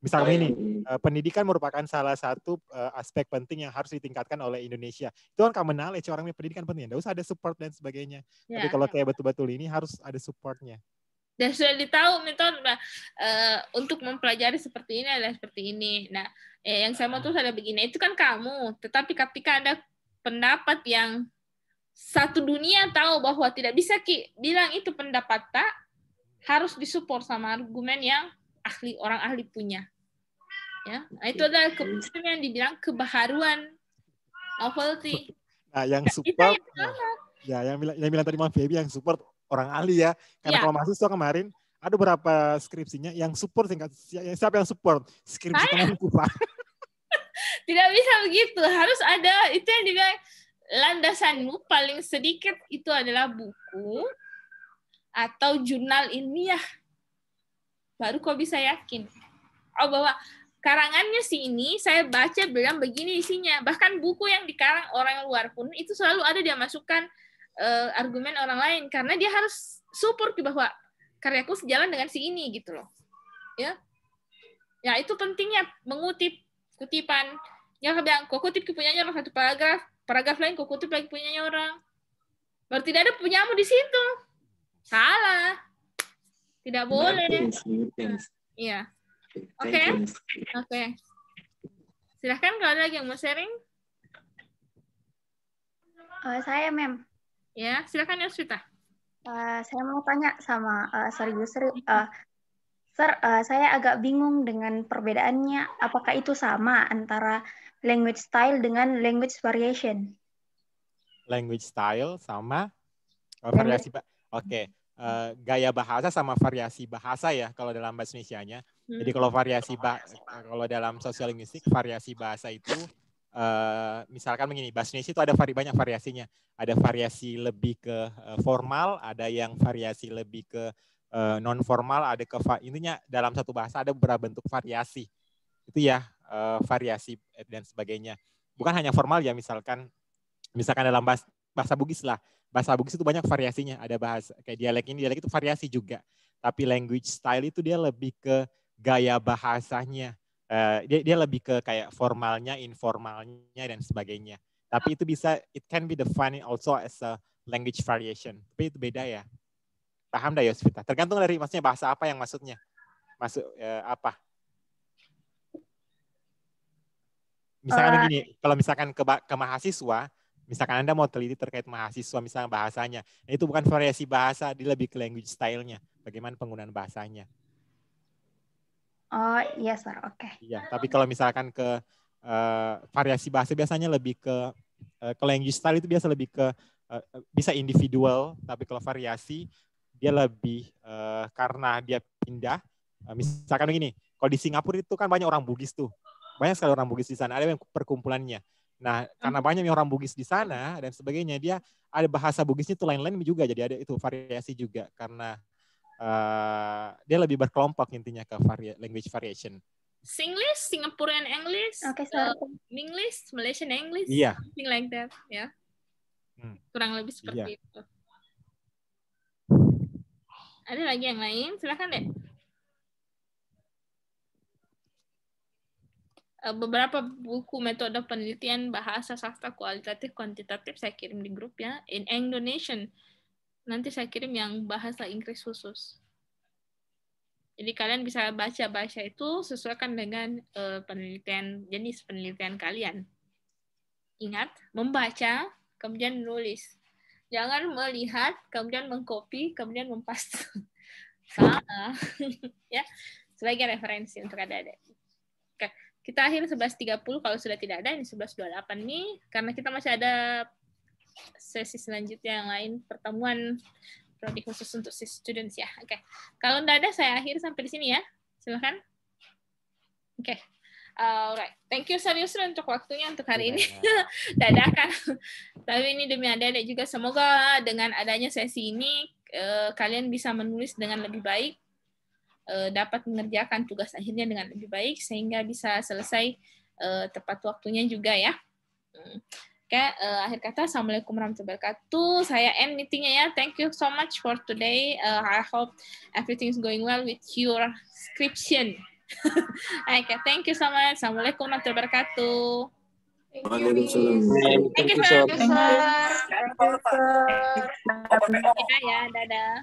Misalnya ini, pendidikan merupakan salah satu aspek penting yang harus ditingkatkan oleh Indonesia. Itu kan common knowledge, orangnya pendidikan penting. Nggak usah ada support dan sebagainya. Tapi kalau kayak betul-betul ini harus ada supportnya. Dan sudah ditahu metode untuk mempelajari seperti ini adalah seperti ini. Nah, yang sama tuh ada begini, itu kan kamu. Tetapi ketika ada pendapat yang satu dunia tahu bahwa tidak bisa bilang itu pendapat harus disupport sama argumen yang orang ahli punya. Ya, nah, itu adalah yang dibilang kebaharuan novelty. Nah, yang support, yang bilang tadi Mas Feby, yang support orang ahli ya. Karena kalau mahasiswa kemarin ada beberapa skripsinya yang support, siapa yang support? Skripsi temanku, Pak. Tidak bisa begitu, harus ada itu yang dibilang landasanmu paling sedikit itu adalah buku atau jurnal ilmiah. Baru kau bisa yakin. Bahwa karangannya sih ini, saya baca bilang begini isinya. Bahkan buku yang dikarang orang luar pun, itu selalu ada dia masukkan argumen orang lain. Karena dia harus support bahwa karyaku sejalan dengan si ini, gitu loh. Ya itu pentingnya mengutip kutipan. Yang bilang, kau kutip punyanya orang satu paragraf lain kau kutip lagi punyanya orang. Baru tidak ada punyamu di situ. Salah. Tidak boleh. Iya. Oke. Silahkan kalau ada lagi yang mau sharing. Saya, Mem. Ya, silahkan Yosvita. Saya mau tanya sama Sir Yusri. Sir, saya agak bingung dengan perbedaannya. Apakah itu sama antara language style dengan language variation? Language style sama variasi. Oke. Gaya bahasa sama variasi bahasa ya kalau dalam bahasa Indonesianya. Jadi kalau kalau dalam sosial linguistik variasi bahasa itu misalkan begini, bahasa Indonesia itu ada banyak variasinya. Ada variasi lebih ke formal, ada yang variasi lebih ke non formal, ada intinya dalam satu bahasa ada beberapa bentuk variasi. Itu ya, variasi dan sebagainya. Bukan hanya formal ya, misalkan dalam bahasa Bugis lah. Bahasa Bugis itu banyak variasinya. Ada bahasa kayak dialek itu variasi juga. Tapi language style itu dia lebih ke gaya bahasanya. Dia lebih ke kayak formalnya, informalnya dan sebagainya. Tapi itu it can be defined also as a language variation. Tapi itu beda ya. Paham dah Yosvita? Tergantung dari maksudnya bahasa apa yang maksudnya. Apa? Misalkan begini, kalau misalkan ke mahasiswa, misalkan Anda mau teliti terkait mahasiswa, misalnya bahasanya, itu bukan variasi bahasa, dia lebih ke language style-nya, bagaimana penggunaan bahasanya. Oh iya, Sir, oke. Iya, tapi kalau misalkan ke variasi bahasa biasanya lebih ke language style itu biasa lebih ke bisa individual, tapi kalau variasi dia lebih karena dia pindah. Misalkan begini, kalau di Singapura itu kan banyak orang Bugis tuh. Banyak sekali orang Bugis di sana, ada yang perkumpulannya. Nah, karena banyak orang Bugis di sana dan sebagainya, dia ada bahasa Bugisnya itu lain-lain juga, jadi ada itu variasi juga karena dia lebih berkelompok intinya ke language variation. Singlish, Singaporean English, Oke, Sir. English, Malaysian English, Iya. something like that, ya. Kurang lebih seperti itu. Ada lagi yang lain? Silakan deh. Beberapa buku metode penelitian bahasa sastra kualitatif kuantitatif saya kirim di grup ya, in Indonesian. Nanti saya kirim yang bahasa Inggris khusus. Jadi kalian bisa baca itu sesuaikan dengan jenis penelitian kalian. Ingat, membaca kemudian menulis. Jangan melihat kemudian mengcopy kemudian mempaste. Salah. Ya, sebagai referensi untuk adik-adik. Oke. Kita akhir 11.30 kalau sudah tidak ada, ini 11.28 nih, karena kita masih ada sesi selanjutnya yang lain, pertemuan prodi khusus untuk students ya. Oke. Kalau tidak ada, saya akhir sampai di sini ya. Silakan. Oke. Alright. Thank you serius untuk waktunya untuk hari ini. Dadakan. Tapi ini demi adik-adik juga, semoga dengan adanya sesi ini, kalian bisa menulis dengan lebih baik, dapat mengerjakan tugas akhirnya dengan lebih baik sehingga bisa selesai tepat waktunya juga ya. Oke, akhir kata assalamualaikum warahmatullahi wabarakatuh. Saya end meetingnya ya. Thank you so much for today. I hope everything is going well with your description. Okay, thank you so much. Assalamualaikum warahmatullahi wabarakatuh. Waalaikumsalam. Thank you, Sir. sir. Ya, dadah.